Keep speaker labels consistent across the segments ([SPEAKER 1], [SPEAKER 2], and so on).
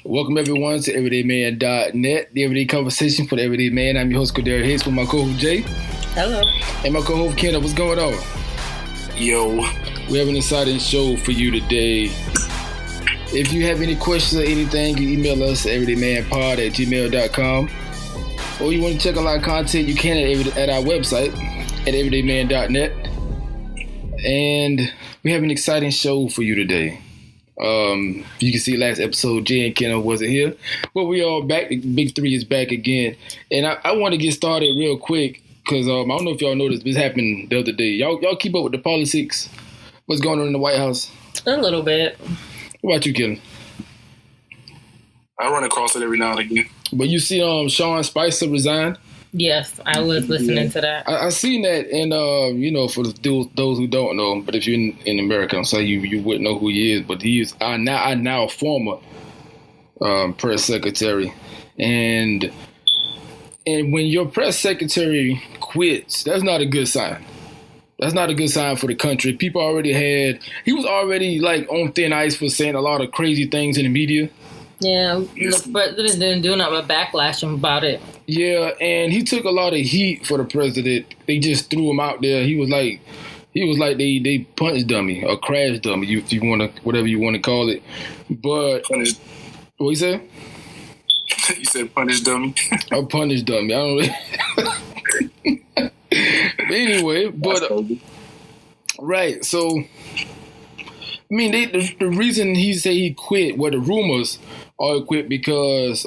[SPEAKER 1] Welcome everyone to Everydayman.net, the everyday conversation for the everyday man. I'm your host, Kadari Hicks, with my co-host Jay.
[SPEAKER 2] Hello.
[SPEAKER 1] And my co-host Kendall. What's going on?
[SPEAKER 3] Yo.
[SPEAKER 1] We have an exciting show for you today. If you have any questions or anything, you email us at everydaymanpod@gmail.com. Or you want to check out our content, you can at our website at everydayman.net. And we have an exciting show for you today. You can see last episode, Jay and Kendall wasn't here, but we are back. The Big Three is back again, and I want to get started real quick because I don't know if y'all noticed, this happened the other day. Y'all keep up with the politics? What's going on in the White House?
[SPEAKER 2] A little bit.
[SPEAKER 1] What about you, Kendall?
[SPEAKER 3] I run across it every now and again.
[SPEAKER 1] But you see, Sean Spicer resigned.
[SPEAKER 2] Yes, I was listening to that.
[SPEAKER 1] I seen that, and for those who don't know, but if you're in America, I'm saying you wouldn't know who he is, but he is now a former press secretary, and when your press secretary quits, that's not a good sign. That's not a good sign for the country. He was already like on thin ice for saying a lot of crazy things in the media.
[SPEAKER 2] Yeah, the president didn't do nothing but backlash him about it.
[SPEAKER 1] Yeah, and he took a lot of heat for the president. They just threw him out there. He was like they punch dummy or crash dummy, if you want to, whatever you want to call it. But
[SPEAKER 3] punish.
[SPEAKER 1] What you said?
[SPEAKER 3] You said punish dummy.
[SPEAKER 1] A punish dummy. I don't really. But anyway, right. So, I mean, the reason he said he quit, the rumors are he quit because,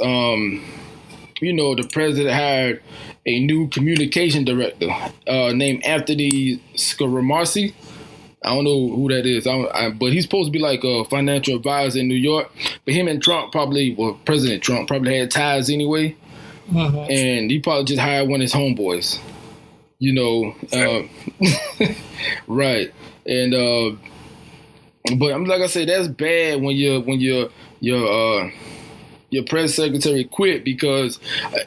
[SPEAKER 1] the president hired a new communication director named Anthony Scaramucci. I don't know who that is, but he's supposed to be like a financial advisor in New York. But him and President Trump probably had ties anyway. Mm-hmm. And he probably just hired one of his homeboys, right. And, but I'm like I said, that's bad when your press secretary quit, because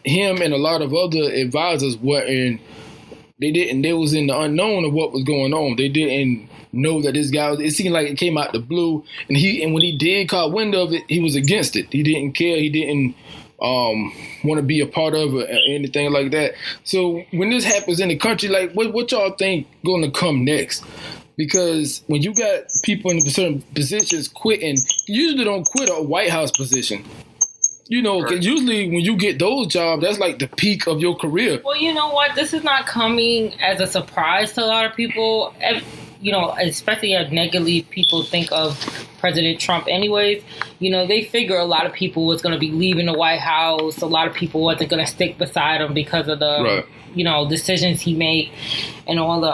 [SPEAKER 1] him and a lot of other advisors they was in the unknown of what was going on. They didn't know that this guy it seemed like it came out the blue, and when he did caught wind of it, he was against it. He didn't care. He didn't want to be a part of it or anything like that. So when this happens in the country, like what y'all think going to come next? Because when you got people in certain positions quitting, you usually don't quit a White House position. Because usually when you get those jobs, that's like the peak of your career.
[SPEAKER 2] Well, you know what? This is not coming as a surprise to a lot of people. Especially as negatively people think of President Trump anyways. They figure a lot of people was going to be leaving the White House. A lot of people wasn't going to stick beside him because of the, decisions he made and all the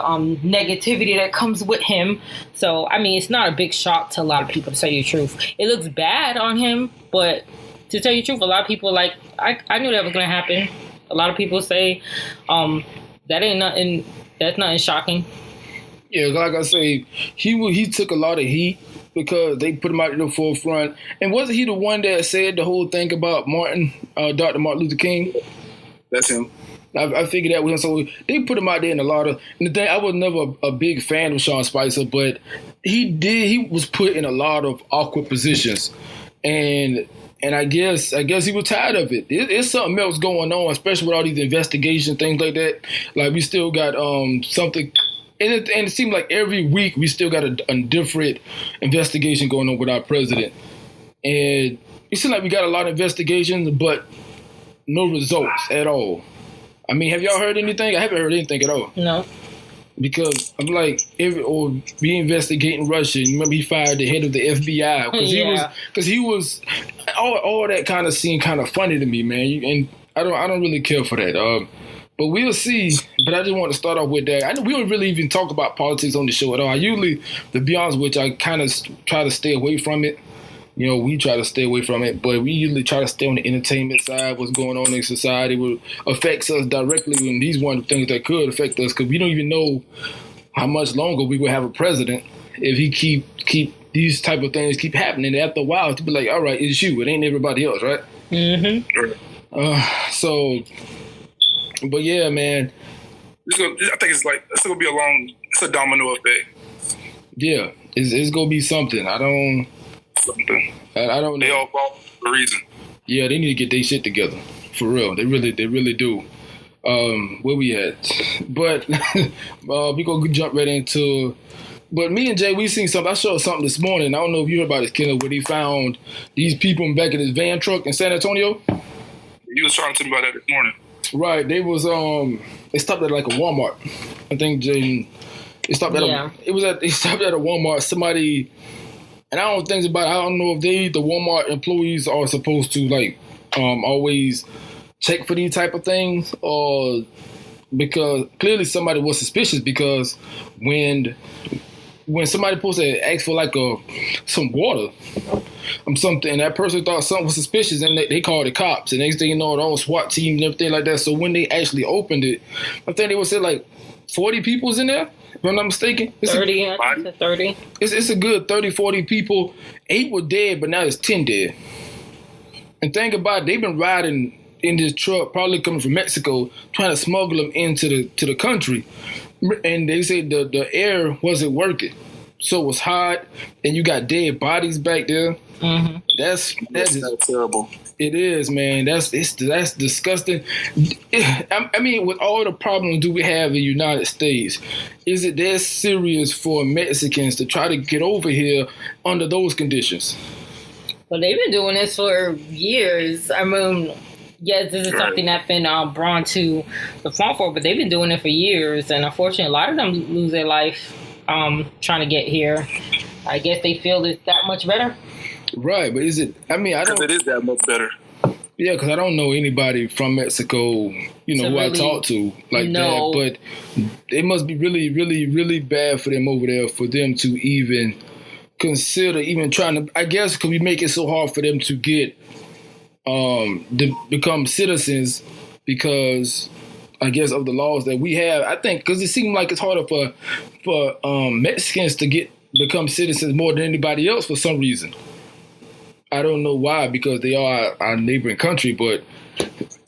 [SPEAKER 2] negativity that comes with him. So, I mean, it's not a big shock to a lot of people, to tell you the truth. It looks bad on him, but to tell you the truth, a lot of people, I knew that was going to happen. A lot of people say that's nothing shocking.
[SPEAKER 1] Yeah, like I say, he took a lot of heat because they put him out in the forefront. And wasn't he the one that said the whole thing about Dr. Martin Luther King?
[SPEAKER 3] That's him.
[SPEAKER 1] I figured that was him. So they put him out there in a lot of. And the thing, I was never a big fan of Sean Spicer, but he was put in a lot of awkward positions, and I guess he was tired of it. It's something else going on, especially with all these investigations, things like that. Like we still got something. And it seems like every week we still got a different investigation going on with our president. And it seems like we got a lot of investigations, but no results at all. I mean, have y'all heard anything? I haven't heard anything at all.
[SPEAKER 2] No.
[SPEAKER 1] Because I'm like, we investigating Russia. You remember he fired the head of the FBI because he was all that kind of seemed kind of funny to me, man. And I don't really care for that. But we'll see. But I just want to start off with that. I know we don't really even talk about politics on the show at all. I usually, to be honest with you, I kind of try to stay away from it. We try to stay away from it, but we usually try to stay on the entertainment side. What's going on in society will affects us directly, and these one of the things that could affect us, because we don't even know how much longer we will have a president if he keep these type of things keep happening. After a while, to be like, all right, it's you. It ain't everybody else, right?
[SPEAKER 2] Mm-hmm.
[SPEAKER 1] But yeah, man.
[SPEAKER 3] I think it's gonna be it's a domino effect.
[SPEAKER 1] Yeah, it's gonna be something. I don't know.
[SPEAKER 3] They all fall for a reason.
[SPEAKER 1] Yeah, they need to get their shit together. For real. They really do. Where we at? But we gonna jump right into. But me and Jay, we seen something. I saw something this morning. I don't know if you heard about this, Kendall, where they found these people in the back of this van truck in San Antonio.
[SPEAKER 3] You was talking to me about that this morning.
[SPEAKER 1] Right. They was they stopped at like a Walmart. I think Jay. They stopped at they stopped at a Walmart. Somebody, and I don't think about. I don't know if the Walmart employees are supposed to like always check for these type of things, or because clearly somebody was suspicious because when somebody supposed to ask for like some water, something, and that person thought something was suspicious, and they called the cops, and next thing you know, the whole SWAT team and everything like that. So when they actually opened it, I think they would say like 40 people's in there, if I'm not mistaken.
[SPEAKER 2] 30, I think it's 30.
[SPEAKER 1] It's a good 30, 40 people. 8 were dead, but now there's 10 dead. And think about it, they've been riding in this truck, probably coming from Mexico, trying to smuggle them into the country. And they said the air wasn't working. So it was hot, and you got dead bodies back there.
[SPEAKER 2] Mm-hmm.
[SPEAKER 1] That's
[SPEAKER 3] terrible.
[SPEAKER 1] It is, man. That's disgusting. I mean, with all the problems we have in the United States, is it that serious for Mexicans to try to get over here under those conditions?
[SPEAKER 2] Well, they've been doing this for years. I mean, yes, this is something that's been brought to the front, but they've been doing it for years. And unfortunately, a lot of them lose their life trying to get here. I guess they feel it's that much better. Right, but is it? I mean, I don't.
[SPEAKER 3] Because it is that much better.
[SPEAKER 1] Yeah, because I don't know anybody from Mexico, who I talk to like that. But it must be really, really, really bad for them over there for them to even consider even trying to. I guess because we make it so hard for them to get to become citizens because I guess of the laws that we have. I think because it seems like it's harder for Mexicans to become citizens more than anybody else for some reason. I don't know why, because they are our neighboring country. But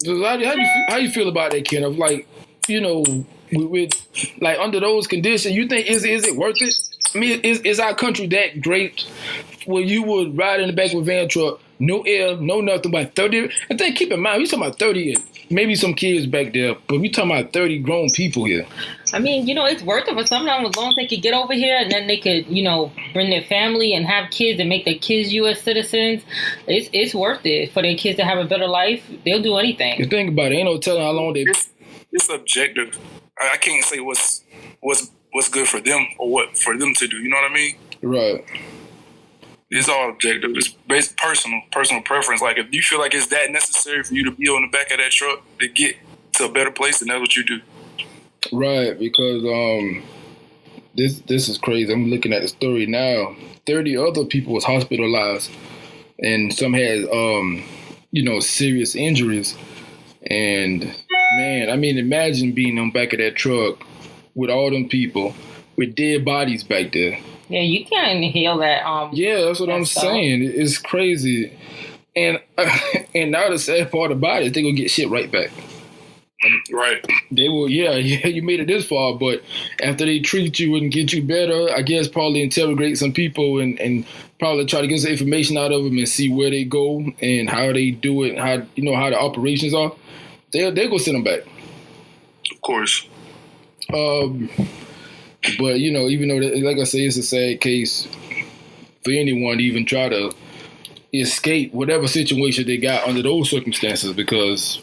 [SPEAKER 1] how you feel about that, Ken? Of like, with like under those conditions, you think is it worth it? I mean, is our country that great where you would ride in the back of a van truck, no air, no nothing, but 30? I think keep in mind, we talking about 30, maybe some kids back there, but we talking about 30 grown people here.
[SPEAKER 2] I mean, it's worth it for some of them as long as they could get over here and then they could, bring their family and have kids and make their kids U.S. citizens. It's worth it for their kids to have a better life. They'll do anything.
[SPEAKER 1] You think about it, ain't no telling how long they.
[SPEAKER 3] It's subjective. I can't say what's good for them or what for them to do. You know what I mean?
[SPEAKER 1] Right.
[SPEAKER 3] It's all objective. It's based personal preference. Like if you feel like it's that necessary for you to be on the back of that truck to get to a better place, then that's what you do.
[SPEAKER 1] Right, because this is crazy. I'm looking at the story now. 30 other people was hospitalized, and some had serious injuries. And man, I mean, imagine being on the back of that truck with all them people with dead bodies back there.
[SPEAKER 2] Yeah, you can't inhale that.
[SPEAKER 1] Yeah, that's what I'm saying. It's crazy, and now the sad part about it, they gonna get shit right back.
[SPEAKER 3] Right.
[SPEAKER 1] They will. Yeah, you made it this far, but after they treat you and get you better, I guess probably interrogate some people and probably try to get some information out of them and see where they go and how they do it, and how the operations are. They'll go send them back.
[SPEAKER 3] Of course.
[SPEAKER 1] But even though, like I say, it's a sad case for anyone to even try to escape whatever situation they got under those circumstances, because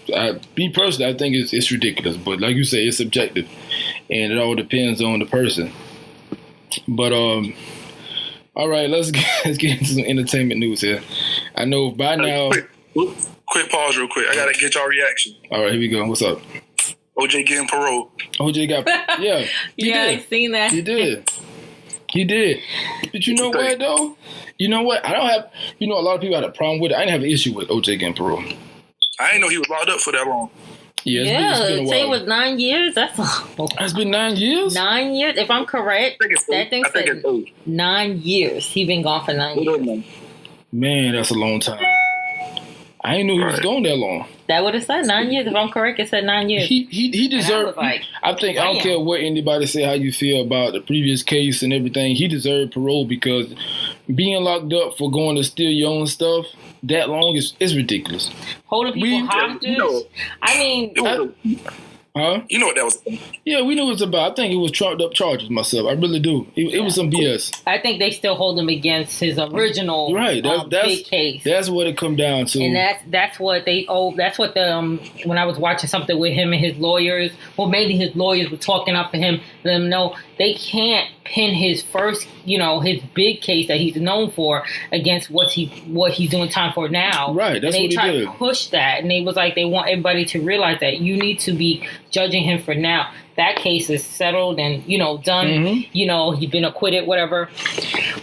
[SPEAKER 1] me personally, I think it's ridiculous. But like you say, it's subjective, and it all depends on the person. But all right, let's get into some entertainment news here. I know by now.
[SPEAKER 3] Quick pause, real quick. I gotta get y'all reaction.
[SPEAKER 1] All right, here we go. What's up?
[SPEAKER 3] OJ getting parole.
[SPEAKER 1] OJ got yeah.
[SPEAKER 2] I seen that.
[SPEAKER 1] He did. But you know what though? You know what? I don't have. A lot of people had a problem with it. I didn't have an issue with OJ getting parole.
[SPEAKER 3] I didn't know he was locked up for that long.
[SPEAKER 1] Yeah, it's been a while.
[SPEAKER 2] Say it was 9 years.
[SPEAKER 1] It's been 9 years.
[SPEAKER 2] 9 years, if I'm correct. That thing said 9 years. He been gone for 9 years.
[SPEAKER 1] Man, that's a long time. I didn't know he was gone that long.
[SPEAKER 2] That would have said 9 years. If I'm correct, it said 9 years.
[SPEAKER 1] He deserved.
[SPEAKER 2] I
[SPEAKER 1] don't care what anybody say how you feel about the previous case and everything. He deserved parole because being locked up for going to steal your own stuff that long is ridiculous.
[SPEAKER 2] Holding people hostage. I mean.
[SPEAKER 1] Huh?
[SPEAKER 3] You know what that was?
[SPEAKER 1] Yeah, we knew what it was about. I think it was trumped up charges myself. I really do. It was some BS.
[SPEAKER 2] I think they still hold him against his original big case.
[SPEAKER 1] That's what it come down to.
[SPEAKER 2] And that's what they owe. That's what the when I was watching something with him and his lawyers, well, maybe his lawyers were talking up for him, let him know they can't pin his first, his big case that he's known for against what he's doing time for now.
[SPEAKER 1] Right, that's what he did.
[SPEAKER 2] And they tried to push that, and they was like, they want everybody to realize that you need to be judging him for now. That case is settled and, done. Mm-hmm. He's been acquitted, whatever.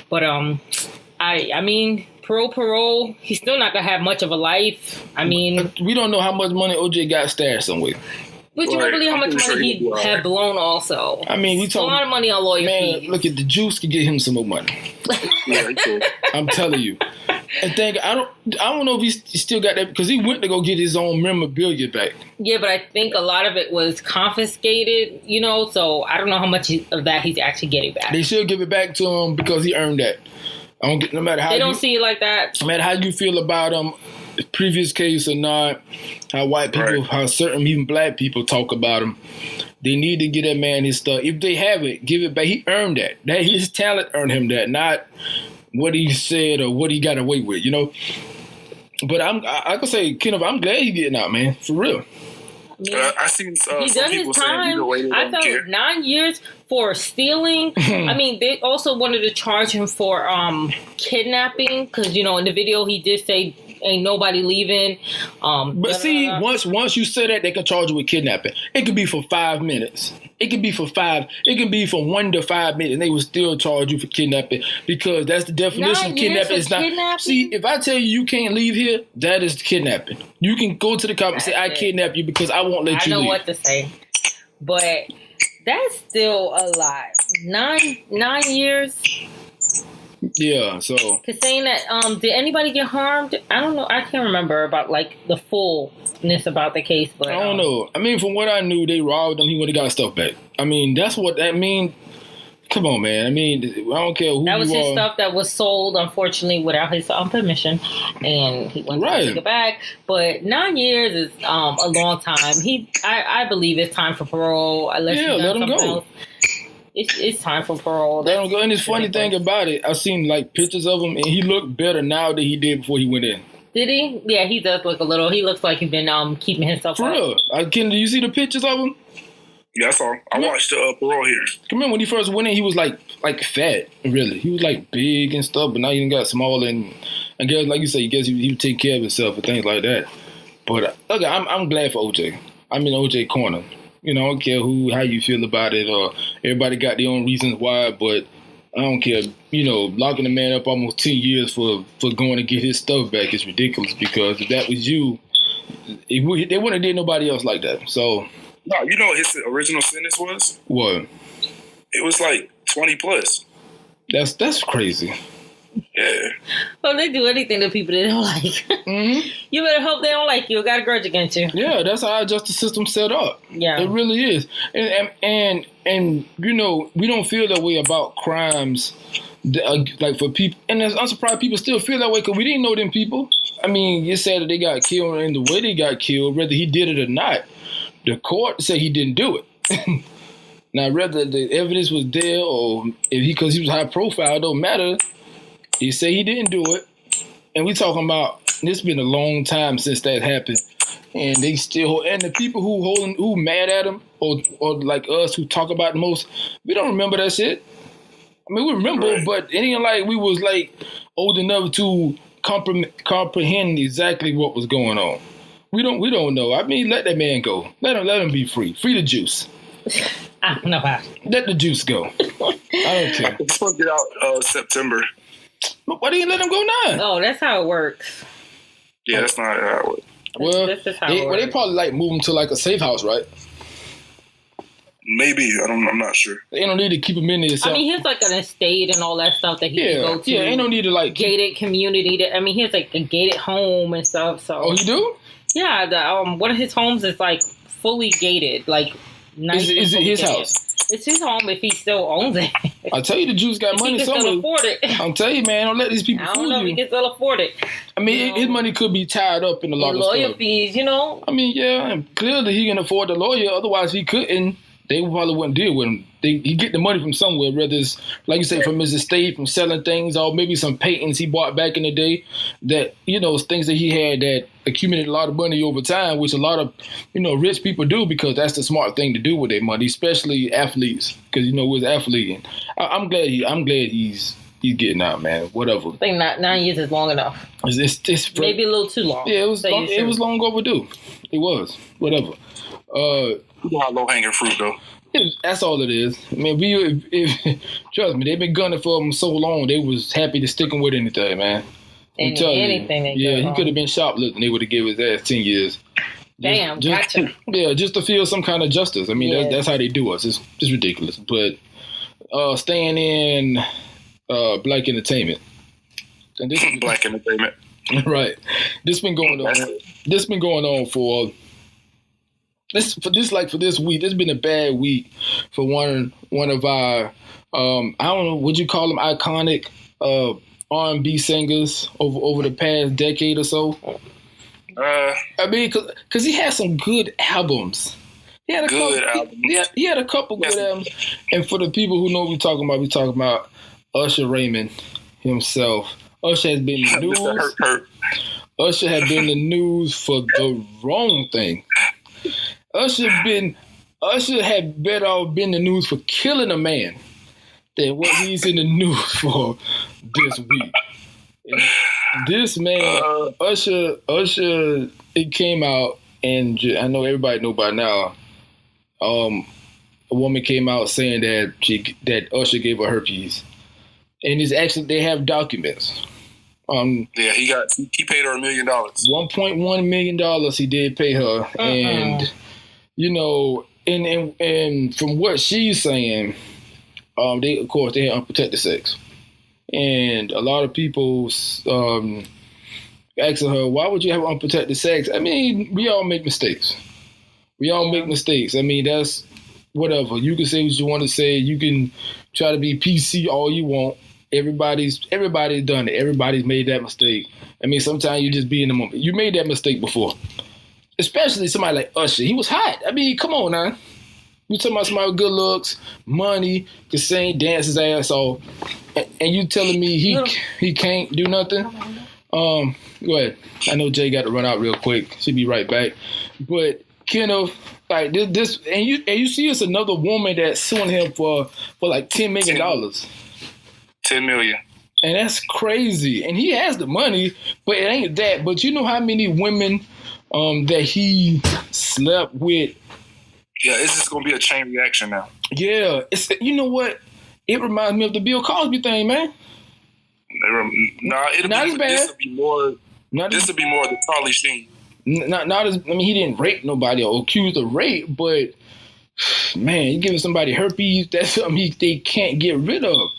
[SPEAKER 2] But, I mean, parole, he's still not going to have much of a life. I mean...
[SPEAKER 1] We don't know how much money OJ got stashed somewhere.
[SPEAKER 2] But you don't believe how much money he had blown also.
[SPEAKER 1] I mean, we talking
[SPEAKER 2] a lot of money on lawyer fees.
[SPEAKER 1] Look at the juice could get him some more money. I'm telling you. And I don't know if he still got that because he went to go get his own memorabilia back.
[SPEAKER 2] Yeah, but I think a lot of it was confiscated, so I don't know how much of that he's actually getting back.
[SPEAKER 1] They should give it back to him because he earned that. No matter how
[SPEAKER 2] they don't see it like that.
[SPEAKER 1] No matter how you feel about him, the previous case or not, how white people, how certain even black people talk about him, they need to get that man his stuff. If they have it, give it back. He earned that. His talent earned him that, not what he said or what he got away with, But I can say, Kenneth, I'm glad he's getting out, man, for real.
[SPEAKER 3] I seen
[SPEAKER 2] he's
[SPEAKER 3] some
[SPEAKER 2] done
[SPEAKER 3] people
[SPEAKER 2] his time. I felt 9 years for stealing. I mean, they also wanted to charge him for kidnapping because in the video he did say ain't nobody leaving.
[SPEAKER 1] But see, once you say that, they can charge you with kidnapping. It could be for 5 minutes. It could be from 1 to 5 minutes, and they will still charge you for kidnapping because that's the definition of kidnapping. It's not. Kidnapping? See, if I tell you can't leave here, that is kidnapping. You can go to the cop and say, "I kidnap you because I won't let you leave."
[SPEAKER 2] I know what to say, but that's still a lot. 9 years.
[SPEAKER 1] Yeah, so
[SPEAKER 2] because saying that, did anybody get harmed? I don't know. I can't remember about the fullness about the case, but
[SPEAKER 1] I don't know. I mean, from what I knew, they robbed him. He would have got stuff back. I mean, that's what that means. Come on, man. I mean, I don't care who.
[SPEAKER 2] That was
[SPEAKER 1] you
[SPEAKER 2] his
[SPEAKER 1] are.
[SPEAKER 2] Stuff that was sold, unfortunately, without his permission, and he went to take it back. But 9 years is a long time. I believe it's time for parole. Unless
[SPEAKER 1] let him go.
[SPEAKER 2] Else. It's time for parole.
[SPEAKER 1] Let him go. And the funny thing about it, I seen pictures of him, and he looked better now than he did before he went in.
[SPEAKER 2] Did he? Yeah, he does look a little. He looks like he's been keeping himself
[SPEAKER 1] for
[SPEAKER 2] up.
[SPEAKER 1] real. Do you see the pictures of him?
[SPEAKER 3] Yeah, I saw. I watched the parole here.
[SPEAKER 1] Remember when he first went in, he was like fat, really. He was big and stuff, but now he got small, and I guess like you say, he would take care of himself and things like that. But okay, I'm glad for OJ. I'm in OJ corner. I don't care how you feel about it, or everybody got their own reasons why, but I don't care. Locking a man up almost 10 years for going to get his stuff back is ridiculous because if that was you, they wouldn't have did nobody else like that. So.
[SPEAKER 3] No, you know what his original sentence was?
[SPEAKER 1] What?
[SPEAKER 3] It was 20 plus.
[SPEAKER 1] That's crazy.
[SPEAKER 3] Yeah.
[SPEAKER 2] Well, they do anything to people they don't like. Mm-hmm. You better hope they don't like you or got a grudge against you.
[SPEAKER 1] Yeah, that's how our justice system set up. Yeah. It really is. And we don't feel that way about crimes for people. And I'm surprised people still feel that way because we didn't know them people. I mean, you said that they got killed in the way they got killed, whether he did it or not. The court said he didn't do it. Now, whether the evidence was there or because he was high profile, don't matter. He said he didn't do it. And we talking about, it's been a long time since that happened. And they still, and the people who mad at him, or like us who talk about the most, we don't remember that shit. I mean, we remember, but it ain't like we was old enough to comprehend exactly what was going on. We don't know. I mean, let that man go. Let him be free. Free the juice.
[SPEAKER 2] I don't know about it.
[SPEAKER 1] Let the juice go. I don't care.
[SPEAKER 3] It's supposed to get out September.
[SPEAKER 1] Why didn't you let him go now?
[SPEAKER 2] Oh, that's how it works.
[SPEAKER 3] Yeah, that's not how it works.
[SPEAKER 1] Well,
[SPEAKER 2] this is how it works.
[SPEAKER 1] They probably move him to a safe house, right?
[SPEAKER 3] Maybe. I'm not sure.
[SPEAKER 1] They don't need to keep him in there.
[SPEAKER 2] I mean, he's like an estate and all that stuff that he can go to.
[SPEAKER 1] Yeah, ain't no need to like
[SPEAKER 2] gated community. I mean, he has like a gated home and stuff. So
[SPEAKER 1] you do?
[SPEAKER 2] Yeah, one of his homes is like fully gated. Like, nice.
[SPEAKER 1] Is it his house?
[SPEAKER 2] It's his home if he still owns it.
[SPEAKER 1] I tell you, the Jews got money
[SPEAKER 2] he can
[SPEAKER 1] somewhere.
[SPEAKER 2] Still afford it.
[SPEAKER 1] I'm telling you, man, don't let these people
[SPEAKER 2] I
[SPEAKER 1] fool
[SPEAKER 2] don't know
[SPEAKER 1] you.
[SPEAKER 2] if he can still afford it.
[SPEAKER 1] I mean, his money could be tied up in a lot of
[SPEAKER 2] lawyer
[SPEAKER 1] stuff.
[SPEAKER 2] fees, you know.
[SPEAKER 1] I mean, yeah, and clearly he can afford the lawyer. Otherwise, he couldn't. They probably wouldn't deal with him. He get the money from somewhere, whether it's, like you say, from his estate, from selling things, or maybe some patents he bought back in the day that, things that he had that accumulated a lot of money over time, which a lot of, rich people do because that's the smart thing to do with their money, especially athletes, because, with athlete. I'm glad he's getting out, man. Whatever.
[SPEAKER 2] I think 9 years is long enough.
[SPEAKER 1] It's
[SPEAKER 2] maybe a little too long.
[SPEAKER 1] Yeah, it was long overdue. It was. Whatever.
[SPEAKER 3] Low hanging fruit though.
[SPEAKER 1] That's all it is. I mean, trust me, they've been gunning for him so long. They was happy to stick him with anything, man.
[SPEAKER 2] Anything.
[SPEAKER 1] He could have been shoplifting. They would have given his ass 10 years.
[SPEAKER 2] Damn, gotcha.
[SPEAKER 1] Yeah, just to feel some kind of justice. I mean, that's how they do us. It's ridiculous. But staying in black entertainment. And this
[SPEAKER 3] black entertainment.
[SPEAKER 1] Right. This been going on for. For this week, this has been a bad week for one of our I don't know, would you call them iconic R&B singers over the past decade or so? I mean, cause he had some good albums. He had a couple good albums. And for the people who know what we're talking about Usher Raymond himself. Usher has been in the news. Usher had been in the news for the wrong thing. Usher had better off been in the news for killing a man than what he's in the news for this week. And this man, Usher, it came out, and I know everybody know by now. A woman came out saying that Usher gave her herpes, and it's actually they have documents.
[SPEAKER 3] He paid her $1 million.
[SPEAKER 1] $1.1 million he did pay her, and. And from what she's saying, they had unprotected sex, and a lot of people asking her, "Why would you have unprotected sex?" I mean, we all make mistakes. I mean, that's whatever. You can say what you want to say. You can try to be PC all you want. Everybody's done it. Everybody's made that mistake. I mean, sometimes you just be in the moment. You made that mistake before. Especially somebody like Usher. He was hot. I mean, come on now. You talking about somebody with good looks, money, can sing, dance his ass off, and you telling me he can't do nothing? Go ahead. I know Jay got to run out real quick. She'll be right back. But Kenneth, like this, and you see, it's another woman that's suing him for like $10 million.
[SPEAKER 3] $10 million.
[SPEAKER 1] And that's crazy. And he has the money, but it ain't that. But you know how many women that he slept with?
[SPEAKER 3] Yeah, it's just gonna be a chain reaction now.
[SPEAKER 1] Yeah, you know what? It reminds me of the Bill Cosby thing, man.
[SPEAKER 3] Not as bad. This will be more. This will be more the Charlie Sheen.
[SPEAKER 1] Not as. I mean, he didn't rape nobody or accused of rape, but man, you giving somebody herpes. That's something they can't get rid of.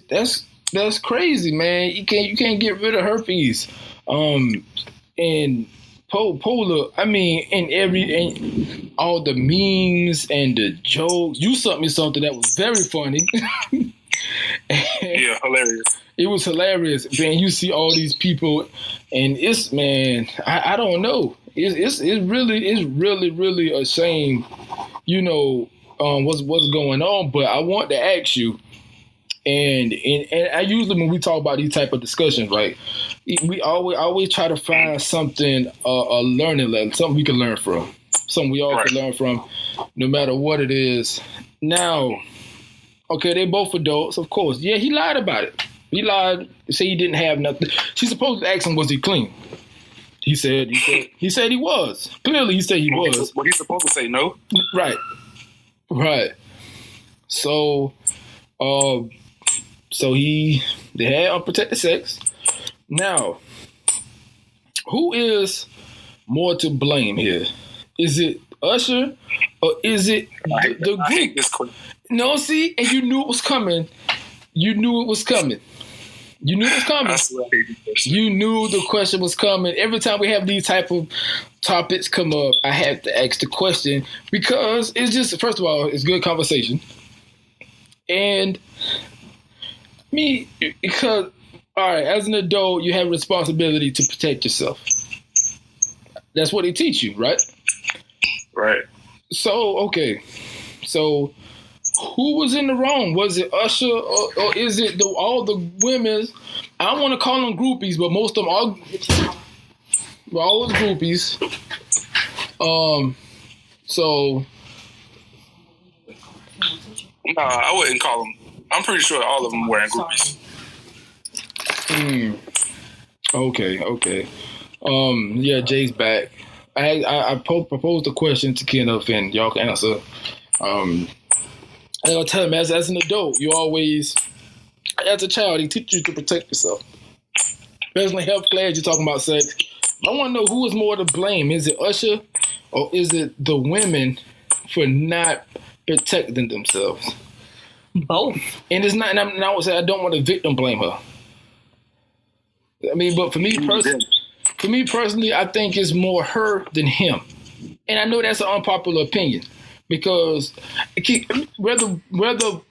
[SPEAKER 1] That's crazy, man. You can't get rid of herpes. And Polar, I mean, in all the memes and the jokes, you sent me something that was very funny.
[SPEAKER 3] Yeah, hilarious.
[SPEAKER 1] It was hilarious, man. You see all these people, and it's, man, I don't know. It's really a shame, what's going on. But I want to ask you. And I usually, when we talk about these type of discussions, right, we always try to find something, a learning lesson, something we can learn from, something we all can learn from, no matter what it is. Now, okay, they both adults, of course. Yeah, he lied about it. He lied, say he didn't have nothing. She's supposed to ask him, was he clean? He said he was. Clearly, he said he was.
[SPEAKER 3] Well, he's supposed to say no.
[SPEAKER 1] Right. So, they had unprotected sex. Now, who is more to blame here? Is it Usher or is it the
[SPEAKER 3] I hate
[SPEAKER 1] group?
[SPEAKER 3] this question.
[SPEAKER 1] No, see, and you knew it was coming. You knew it was coming. You knew it was coming.
[SPEAKER 3] I swear I hate this question.
[SPEAKER 1] You knew the question was coming. Every time we have these type of topics come up, I have to ask the question because it's just, first of all, it's good conversation. And me, because, all right, as an adult, you have a responsibility to protect yourself. That's what they teach you, right?
[SPEAKER 3] Right.
[SPEAKER 1] So, okay. So, who was in the wrong? Was it Usher or is it all the women? I don't want to call them groupies, but most of them were always groupies. So.
[SPEAKER 3] Nah, I wouldn't call them. I'm pretty sure all of them were in groupies.
[SPEAKER 1] Okay. Yeah, Jay's back. I proposed a question to Kenneth, and y'all can answer. And I'll tell him, as an adult, you always, as a child, he teaches you to protect yourself. Especially in health class, you're talking about sex. I want to know who is more to blame. Is it Usher or is it the women for not protecting themselves?
[SPEAKER 2] Both.
[SPEAKER 1] And it's not, and I would say I don't want to victim blame her. I mean, but for me personally, I think it's more her than him. And I know that's an unpopular opinion. Because whether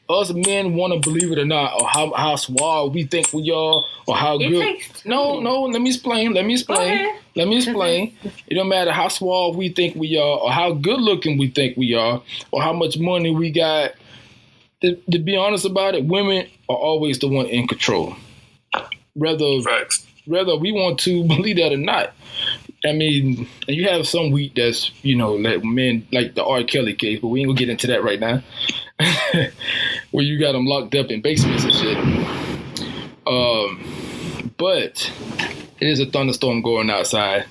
[SPEAKER 1] us men want to believe it or not, or how suave we think we are, or how good. No, let me explain. It don't matter how suave we think we are, or how good looking we think we are, or how much money we got. To be honest about it, women are always the one in control. Whether we want to believe that or not. I mean, you have some week that's, like men, like the R. Kelly case, but we ain't gonna get into that right now. Where you got them locked up in basements and shit. But it is a thunderstorm going outside.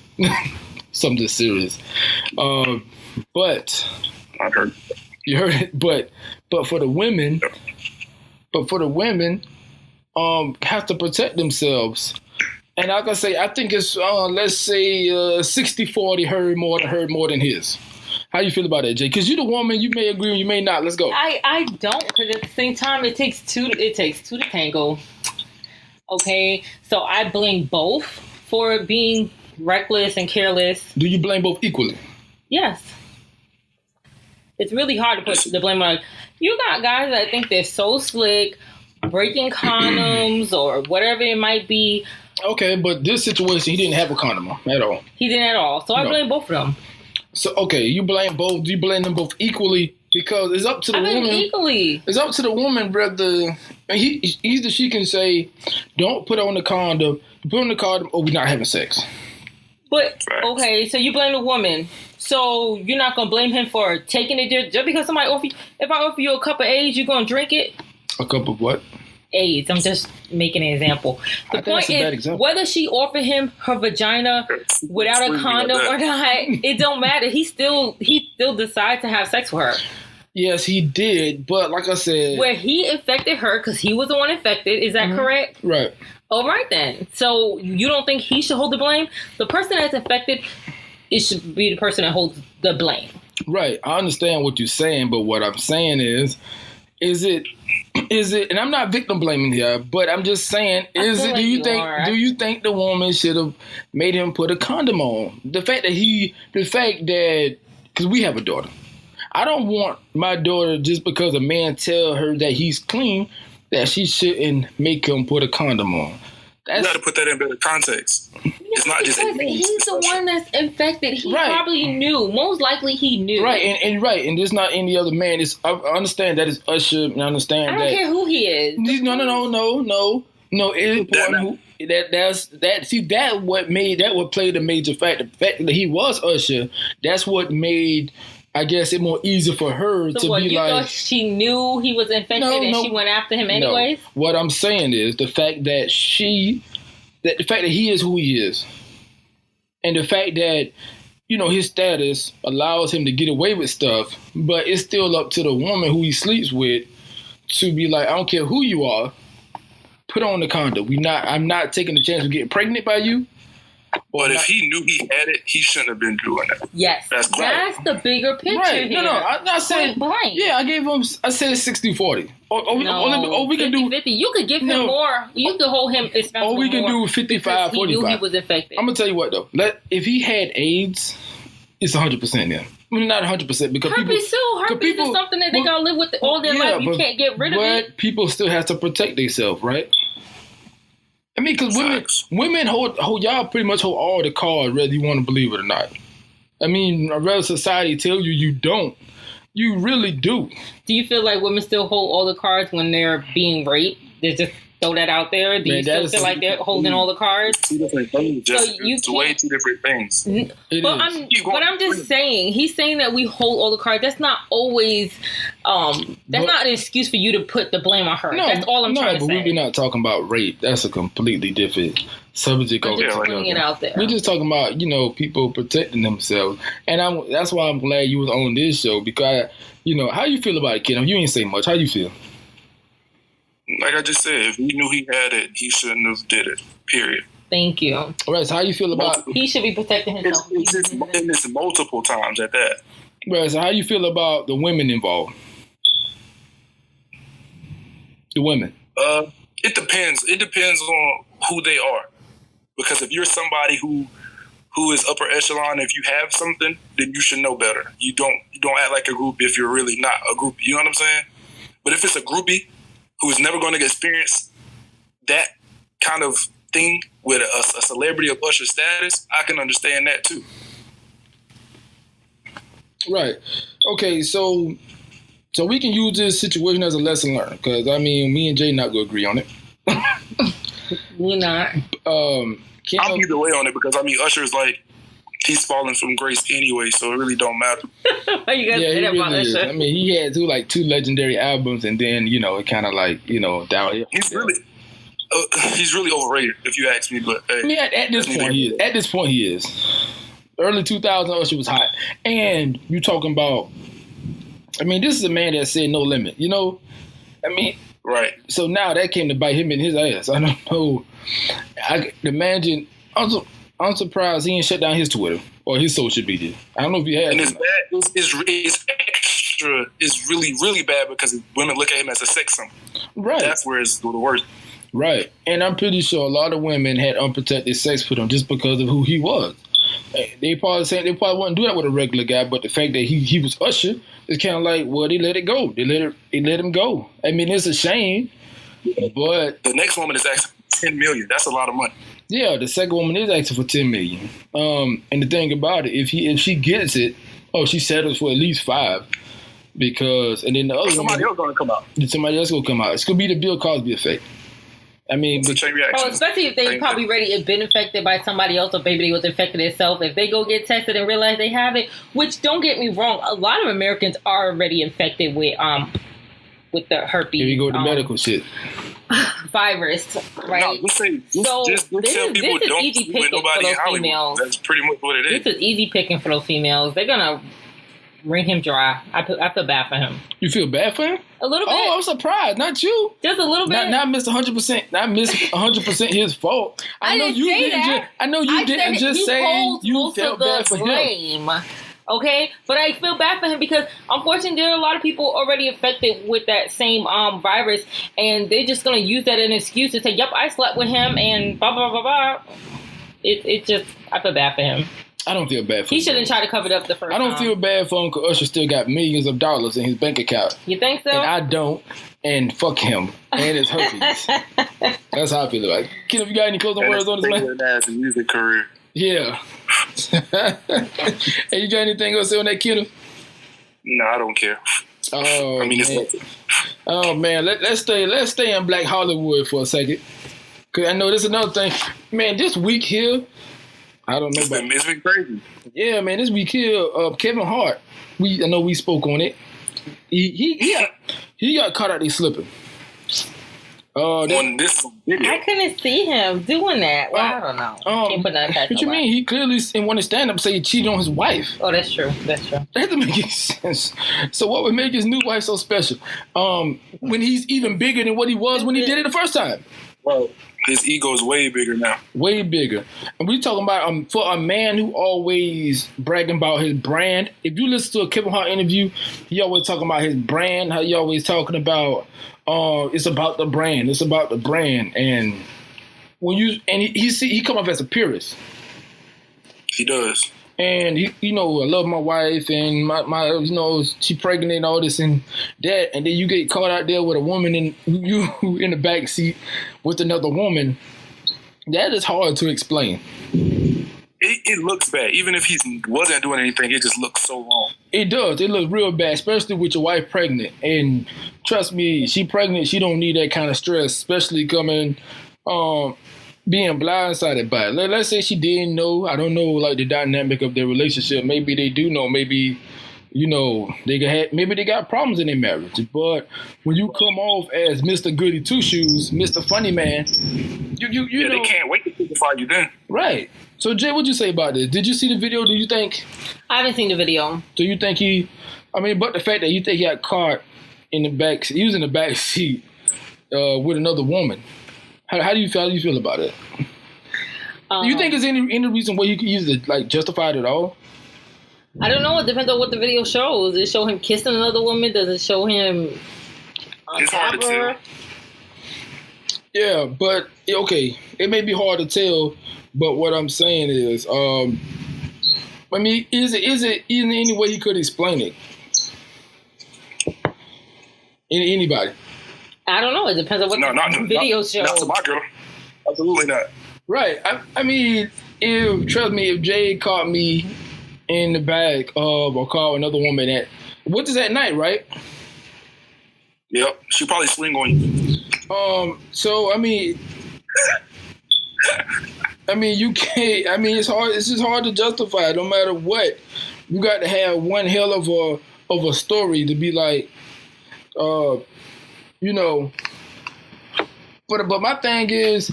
[SPEAKER 1] Something serious. But
[SPEAKER 3] I heard.
[SPEAKER 1] You heard it. But for the women, have to protect themselves. And like I say, I think it's, let's say, 60-40 her more than his. How you feel about that, Jay? Because you're the woman, you may agree or you may not. Let's go.
[SPEAKER 2] I don't, because at the same time, it takes two to tango. Okay? So I blame both for being reckless and careless.
[SPEAKER 1] Do you blame both equally?
[SPEAKER 2] Yes. It's really hard to put the blame on. You got guys that think they're so slick, breaking condoms or whatever it might be.
[SPEAKER 1] Okay, but this situation, he didn't have a condom at all.
[SPEAKER 2] He didn't at all. So I blame both of them. So,
[SPEAKER 1] okay, you blame both. Do you blame them both equally? Because it's up to the woman.
[SPEAKER 2] Equally.
[SPEAKER 1] It's up to the woman, brother. Either she can say, don't put on the condom, put on the condom, or we're not having sex.
[SPEAKER 2] But, okay, so you blame the woman. So you're not going to blame him for taking it just because somebody if I offer you a cup of AIDS, you're going to drink it? A cup of what? AIDS. I'm just making an example. The point is, whether she offered him her vagina without a condom or not, it don't matter. He still decided to have sex with her.
[SPEAKER 1] Yes, he did. But like I said,
[SPEAKER 2] where he infected her because he was the one infected. Is that correct?
[SPEAKER 1] Right.
[SPEAKER 2] All right then. So you don't think he should hold the blame? The person that's infected, it should be the person that holds the blame. Right. I understand what you're saying, but what I'm saying is it, and I'm not victim blaming here, but I'm just saying, do you think the woman should have made him put a condom on? The fact that, because we have a daughter. I don't want my daughter, just because a man tell her that he's clean, that she shouldn't make him put a condom on. You
[SPEAKER 3] got to put that in better context. It's not just
[SPEAKER 2] he's the one that's infected. He probably knew. Most likely he knew.
[SPEAKER 1] Right, and there's not any other man. I understand that it's Usher, and I understand that.
[SPEAKER 2] I don't care who he is.
[SPEAKER 1] No. It's important that what played a major factor. The fact that he was Usher, that's what made, I guess, it more easy for her to be
[SPEAKER 2] you
[SPEAKER 1] like.
[SPEAKER 2] Thought she knew he was infected and she went after him anyways?
[SPEAKER 1] No. What I'm saying is the fact that he is who he is, and the fact that his status allows him to get away with stuff, but it's still up to the woman who he sleeps with to be like, I don't care who you are, put on the condom. I'm not taking the chance of getting pregnant by you.
[SPEAKER 3] But if he knew he had it, he shouldn't have been doing it.
[SPEAKER 2] Yes, that's the bigger picture.
[SPEAKER 1] Right?
[SPEAKER 2] Here.
[SPEAKER 1] No, I said, yeah, I gave him. I said 60-40. Or we can do
[SPEAKER 2] 50. You could give him more. You could hold him.
[SPEAKER 1] Or we can do 55-45.
[SPEAKER 2] He knew he was infected.
[SPEAKER 1] I'm gonna tell you what though. If he had AIDS, it's 100% then. I mean, not 100% because
[SPEAKER 2] herpes is something that they gotta live with all their life. You can't get rid of it.
[SPEAKER 1] But people still have to protect themselves, right? I mean, because women hold y'all pretty much hold all the cards, whether you want to believe it or not. I mean, rather society tell you don't. You really do.
[SPEAKER 2] Do you feel like women still hold all the cards when they're being raped? They just throw that out there? Do you still feel like they're holding all the cards?
[SPEAKER 3] Two different things. It's way two different things.
[SPEAKER 2] But I'm just saying, he's saying that we hold all the cards. That's not always, that's not an excuse for you to put the blame on her. That's all I'm trying to say.
[SPEAKER 1] No, but we're not talking about rape. That's a completely different subject.
[SPEAKER 2] I'm just putting it out there.
[SPEAKER 1] We're just talking about, people protecting themselves. And that's why I'm glad you was on this show because, how you feel about it, kid? You ain't say much. How you feel?
[SPEAKER 3] Like I just said, if he knew he had it, he shouldn't have did it. Period.
[SPEAKER 2] Thank you.
[SPEAKER 1] All right, so how you feel about...
[SPEAKER 2] He should be protecting himself.
[SPEAKER 3] It's multiple times at that.
[SPEAKER 1] Right, so how you feel about the women involved? The women.
[SPEAKER 3] It depends. It depends on who they are. Because if you're somebody who is upper echelon, if you have something, then you should know better. You don't act like a groupie if you're really not a groupie. You know what I'm saying? But if it's a groupie who is never going to experience that kind of thing with a celebrity of Usher status, I can understand that too.
[SPEAKER 1] Right. Okay, so we can use this situation as a lesson learned, because, I mean, me and Jay not going to agree on it.
[SPEAKER 2] We're not.
[SPEAKER 3] I'm either way on it, because, I mean, Usher is like, he's falling from grace anyway, so it really don't matter.
[SPEAKER 2] Why you guys say that about Usher?
[SPEAKER 1] I mean, he had two legendary albums, and then it kind of like downhill.
[SPEAKER 3] He's really overrated, if you ask me. But hey,
[SPEAKER 1] I mean, at this point, he is. At this point, he is. Early 2000s, Usher was hot, and you talking about. I mean, this is a man that said no limit. I mean,
[SPEAKER 3] right.
[SPEAKER 1] So now that came to bite him in his ass. I don't know. I can imagine. I'm surprised he didn't shut down his Twitter or his social media. I don't know if he has.
[SPEAKER 3] And it's bad. It's extra. It's really, really bad because women look at him as a sex symbol.
[SPEAKER 1] Right.
[SPEAKER 3] That's where it's the worst.
[SPEAKER 1] Right. And I'm pretty sure a lot of women had unprotected sex with him just because of who he was. They probably wouldn't do that with a regular guy, but the fact that he was Usher, it's kind of like, well, they let it go. They let him go. I mean, it's a shame, but
[SPEAKER 3] the next woman is asking $10 million. That's a lot of money.
[SPEAKER 1] Yeah, the second woman is asking for $10 million. And the thing about it, if she gets it, she settles for at least $5, because and then the other
[SPEAKER 3] somebody else gonna come out.
[SPEAKER 1] Somebody else gonna come out. It's gonna be the Bill Cosby effect. I mean,
[SPEAKER 2] especially if they probably already been infected by somebody else, or maybe they was infected themselves. If they go get tested and realize they have it, which don't get me wrong, a lot of Americans are already infected with the herpes.
[SPEAKER 1] Here you go to medical shit.
[SPEAKER 2] Virus, right?
[SPEAKER 3] No, just tell people don't
[SPEAKER 2] easy
[SPEAKER 3] with
[SPEAKER 2] picking
[SPEAKER 3] nobody
[SPEAKER 2] for those
[SPEAKER 3] in Hollywood.
[SPEAKER 2] Females.
[SPEAKER 3] That's pretty much what it is.
[SPEAKER 2] This is easy picking for those females. They're gonna wring him dry. I feel bad for him.
[SPEAKER 1] You feel bad for him?
[SPEAKER 2] A little bit.
[SPEAKER 1] Oh, I'm surprised. Not you.
[SPEAKER 2] Just a little bit.
[SPEAKER 1] Not Mr. 100%. Not Mr. 100% his fault. I know you didn't just say you felt bad for him.
[SPEAKER 2] Okay, but I feel bad for him because unfortunately there are a lot of people already infected with that same virus, and they're just gonna use that as an excuse to say, "Yep, I slept with him," and blah blah blah blah. It just, I feel bad for him.
[SPEAKER 1] I don't feel bad for him.
[SPEAKER 2] He shouldn't try to cover it up the first time.
[SPEAKER 1] I don't feel bad for him because Usher still got millions of dollars in his bank account.
[SPEAKER 2] You think so?
[SPEAKER 1] And I don't. And fuck him. And his herpes. That's how I feel about it. Kid, if you got any closing words on this, man?
[SPEAKER 3] That's a music career.
[SPEAKER 1] Yeah. Hey, you got anything else to say on that, kiddo?
[SPEAKER 3] No, I don't care.
[SPEAKER 1] Oh,
[SPEAKER 3] I mean,
[SPEAKER 1] man. Oh man, let's stay in Black Hollywood for a second. Cause I know this is another thing. Man, this week here, I don't know about
[SPEAKER 3] it's been crazy.
[SPEAKER 1] Yeah, man, this week here, Kevin Hart. I know we spoke on it. He got caught out there slipping.
[SPEAKER 3] On this video.
[SPEAKER 2] I couldn't see him doing that. Well, I don't know. Can't put that
[SPEAKER 1] what you mean? He clearly in one of stand-up say he cheated on his wife.
[SPEAKER 2] Oh, that's true. That's true.
[SPEAKER 1] That doesn't make any sense. So what would make his new wife so special? When he's even bigger than what he was when he did it the first time.
[SPEAKER 3] Well, His ego is way bigger now.
[SPEAKER 1] Way bigger. And we talking about for a man who always bragging about his brand. If you listen to a Kevin Hart interview, he always talking about his brand. How he always talking about it's about the brand. It's about the brand. And when he come off as a purist.
[SPEAKER 3] He does.
[SPEAKER 1] And I love my wife and my she pregnant and all this and that, and then you get caught out there with a woman in the back seat with another woman. That is hard to explain.
[SPEAKER 3] It looks bad. Even if he wasn't doing anything, it just looks so wrong.
[SPEAKER 1] It does. It looks real bad, especially with your wife pregnant. And trust me, she pregnant. She don't need that kind of stress, especially coming. Being blindsided by it. Let's say she didn't know. I don't know, like, the dynamic of their relationship. Maybe they do know. Maybe, maybe they got problems in their marriage. But when you come off as Mr. Goody Two Shoes, Mr. Funny Man, you know,
[SPEAKER 3] they can't wait to crucify you then.
[SPEAKER 1] Right. So, Jay, what'd you say about this? Did you see the video? Do you think?
[SPEAKER 2] I haven't seen the video.
[SPEAKER 1] Do you think but the fact that you think he got caught in the back, he was in the back seat with another woman. How do you feel about it? Do you think there's any reason why you could use it, like, justify it at all?
[SPEAKER 2] I don't know. It depends on what the video shows. Does it show him kissing another woman? Does it show him
[SPEAKER 3] it's hard to tell.
[SPEAKER 1] Yeah, but okay, it may be hard to tell. But what I'm saying is, is it in any way you could explain it? Anybody?
[SPEAKER 2] I don't know. It depends on what the video shows.
[SPEAKER 3] Not to my girl. Absolutely not.
[SPEAKER 1] Right. Trust me, if Jay caught me in the back of or caught another woman what is that night, right?
[SPEAKER 3] Yep. She probably swing on you.
[SPEAKER 1] So you can't. It's hard. It's just hard to justify. No matter what, you got to have one hell of a story to be like, But my thing is,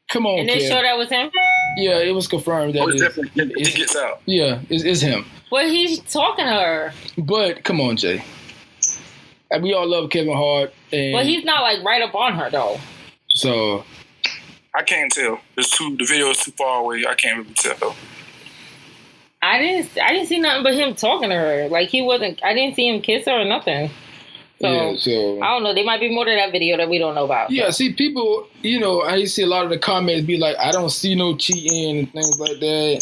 [SPEAKER 1] come on,
[SPEAKER 2] and they sure that was him?
[SPEAKER 1] Yeah, it was confirmed that
[SPEAKER 3] he gets out.
[SPEAKER 1] Yeah, it's him.
[SPEAKER 2] But he's talking to her. But
[SPEAKER 1] come on, Jay. We all love Kevin Hart.
[SPEAKER 2] But he's not, like, right up on her, though.
[SPEAKER 1] So
[SPEAKER 3] I can't tell. The video is too far away. I can't really tell.
[SPEAKER 2] I didn't see nothing but him talking to her. Like, I didn't see him kiss her or nothing. So I don't know. There might be more to that video that we don't know about.
[SPEAKER 1] Yeah, see, people, I see a lot of the comments be like, I don't see no cheating and things like that.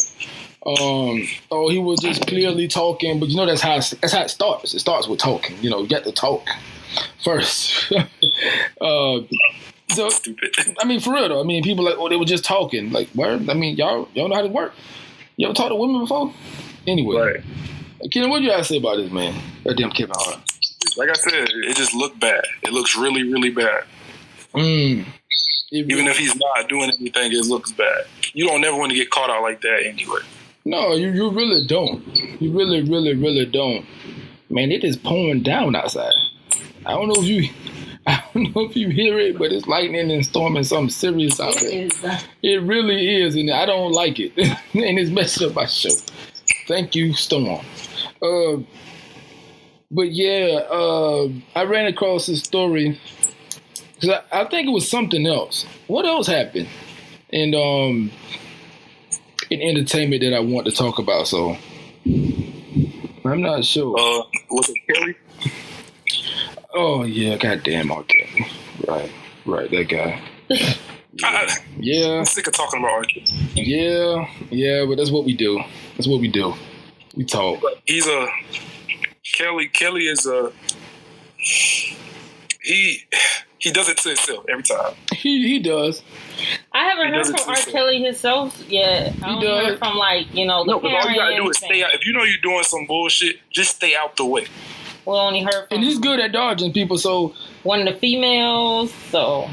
[SPEAKER 1] He was just clearly talking, but that's how it starts. It starts with talking. You got to talk first. So
[SPEAKER 3] stupid.
[SPEAKER 1] For real though. People like, they were just talking. Like, word. Y'all know how to work. You ever talked to women before? Anyway,
[SPEAKER 3] right.
[SPEAKER 1] Kenan, what do you have to say about this, man? That damn Kevin Hart.
[SPEAKER 3] Like I said, it just looked bad. It looks really, really bad. Even if he's not doing anything, it looks bad. You don't never want to get caught out like that anyway.
[SPEAKER 1] No, you really don't. You really, really, really don't. Man, it is pouring down outside. I don't know if you hear it, but it's lightning and storming something serious out there. It really is, and I don't like it. And it's messing up my show. Thank you, Storm. But yeah, I ran across this story because I think it was something else. What else happened in entertainment that I want to talk about? So I'm not sure.
[SPEAKER 3] Was it Kelly?
[SPEAKER 1] Oh yeah, goddamn R. Kelly. Right, that guy. Yeah.
[SPEAKER 3] I'm sick of talking about R.
[SPEAKER 1] Kelly. Yeah, but that's what we do. We talk.
[SPEAKER 3] He's Kelly is he does it to himself every time.
[SPEAKER 1] He does.
[SPEAKER 2] I haven't heard from R. Kelly himself yet. I don't hear from the
[SPEAKER 3] parents. But all you gotta do is stay out. If you know you're doing some bullshit, just stay out the way.
[SPEAKER 2] We only heard from.
[SPEAKER 1] And he's good at dodging people. So
[SPEAKER 2] one of the females. So.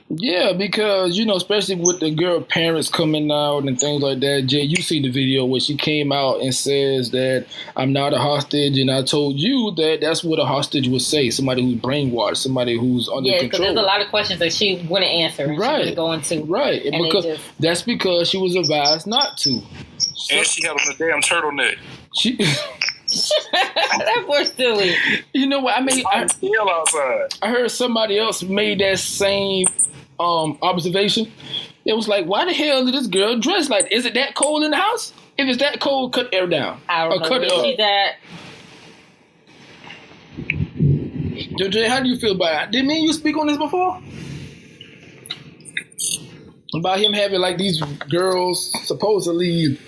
[SPEAKER 1] Yeah, because, especially with the girl parents coming out and things like that. Jay, you see the video where she came out and says that I'm not a hostage, and I told you that that's what a hostage would say. Somebody who's brainwashed, somebody who's under control.
[SPEAKER 2] Yeah, because there's a lot of questions that she wouldn't answer. Right. She wouldn't go into.
[SPEAKER 1] Right. And that's because she was advised not to.
[SPEAKER 3] And she had on a damn turtleneck.
[SPEAKER 2] That boy's silly.
[SPEAKER 1] You know what?
[SPEAKER 3] I heard
[SPEAKER 1] I heard somebody else made that same observation. It was like, why the hell is this girl dressed like? Is it that cold in the house? If it's that cold, cut the air down.
[SPEAKER 2] I don't know
[SPEAKER 1] cut
[SPEAKER 2] where
[SPEAKER 1] it up.
[SPEAKER 2] she's at.
[SPEAKER 1] Jay, how do you feel about it? Did me and you speak on this before? About him having like these girls supposedly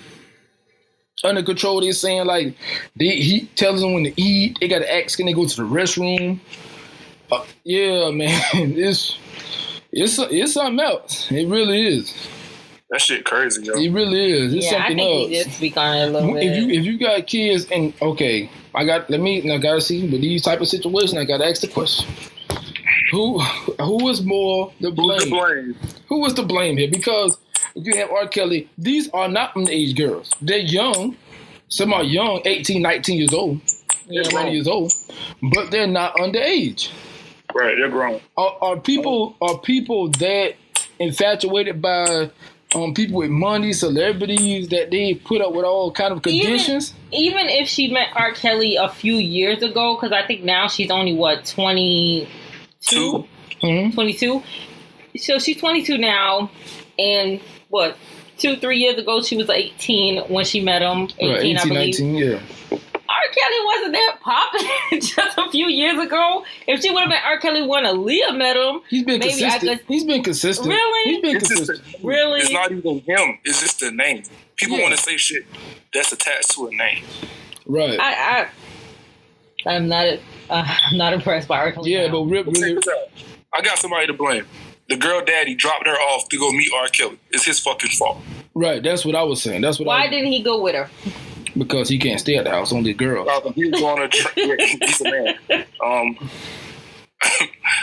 [SPEAKER 1] under control. They're saying like he tells them when to eat. They got to ask, can they go to the restroom? Yeah, man, it's something else. It really is.
[SPEAKER 3] That shit crazy, yo.
[SPEAKER 1] It really is. It's something else.
[SPEAKER 2] I think we did speak on it a little bit.
[SPEAKER 1] If you got kids and okay, I gotta see with these type of situations. I gotta ask the question: Who is more the blame? Who is to blame here? Because if you have R. Kelly, these are not underage girls. They're young. Some are young, 18, 19 years old, 20 years old, but they're not underage.
[SPEAKER 3] Right, they're grown.
[SPEAKER 1] Are people that infatuated by people with money, celebrities, that they put up with all kind of conditions?
[SPEAKER 2] Even if she met R. Kelly a few years ago, because I think now she's only, 22? Mm-hmm. 22? So she's 22 now, and 2-3 years ago she was 18 when she met him. 18,
[SPEAKER 1] right, 18
[SPEAKER 2] I believe.
[SPEAKER 1] 19, yeah.
[SPEAKER 2] R. Kelly wasn't that popular just a few years ago. If she would have met R. Kelly when Aaliyah met him,
[SPEAKER 1] he's been consistent. He's been consistent.
[SPEAKER 2] Really?
[SPEAKER 1] He's been consistent.
[SPEAKER 2] Really?
[SPEAKER 3] It's not even him. It's just the name. People want to say shit that's attached to a name.
[SPEAKER 1] Right.
[SPEAKER 2] I'm not impressed by R. Kelly.
[SPEAKER 1] Yeah,
[SPEAKER 2] now.
[SPEAKER 1] but really,
[SPEAKER 3] I got somebody to blame. The girl daddy dropped her off to go meet R. Kelly. It's his fucking fault.
[SPEAKER 1] Right. That's what I was saying.
[SPEAKER 2] Why didn't he go with her?
[SPEAKER 1] Because he can't stay at the house, only girls.
[SPEAKER 3] He was on a trip. He's a man.
[SPEAKER 2] I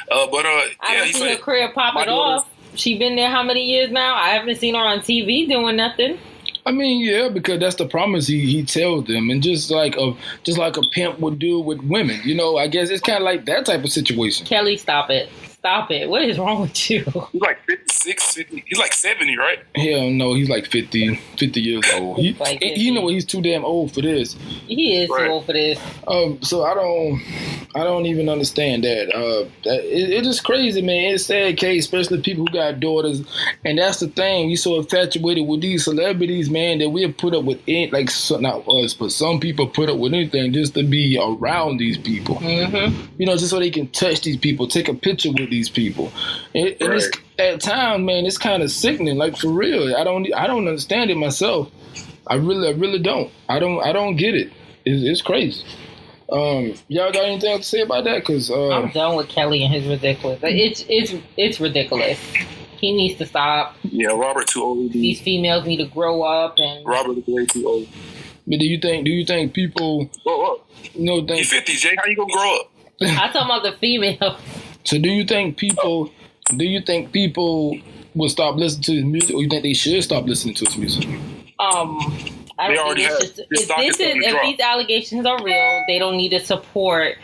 [SPEAKER 2] don't see her career popping off. She been there how many years now? I haven't seen her on TV doing nothing.
[SPEAKER 1] I mean, yeah, because that's the promise he tells them, and just like a pimp would do with women. I guess it's kind of like that type of situation.
[SPEAKER 2] Kelly, stop it. Stop it. What is wrong with you?
[SPEAKER 3] He's like 56, 50. He's like 70, right?
[SPEAKER 1] Hell no, he's like 50 years old. He's too damn old for this.
[SPEAKER 2] He is too old for this.
[SPEAKER 1] So I don't even understand that. It's just crazy, man. It's a sad case, especially people who got daughters. And that's the thing. We so infatuated with these celebrities, man, that we'll put up with it. Like, not us, but some people put up with anything just to be around these people.
[SPEAKER 2] Mm-hmm.
[SPEAKER 1] Just so they can touch these people, take a picture with these people. And it's, at times, man, it's kind of sickening. Like, for real. I don't understand it myself. I really don't. I don't get it. It's crazy. Y'all got anything to say about that? Cause
[SPEAKER 2] I'm done with Kelly and his ridiculous. It's ridiculous. He needs to stop.
[SPEAKER 3] Yeah, Robert too old.
[SPEAKER 2] These females need to grow up. And
[SPEAKER 3] Robert is way too old.
[SPEAKER 1] But do you think people?
[SPEAKER 3] Whoa. He's 50, Jay. How you gonna grow up?
[SPEAKER 2] I'm talking about the females.
[SPEAKER 1] So do you think people will stop listening to his music, or you think they should stop listening to his music?
[SPEAKER 2] I don't think if these allegations are real, they don't need to support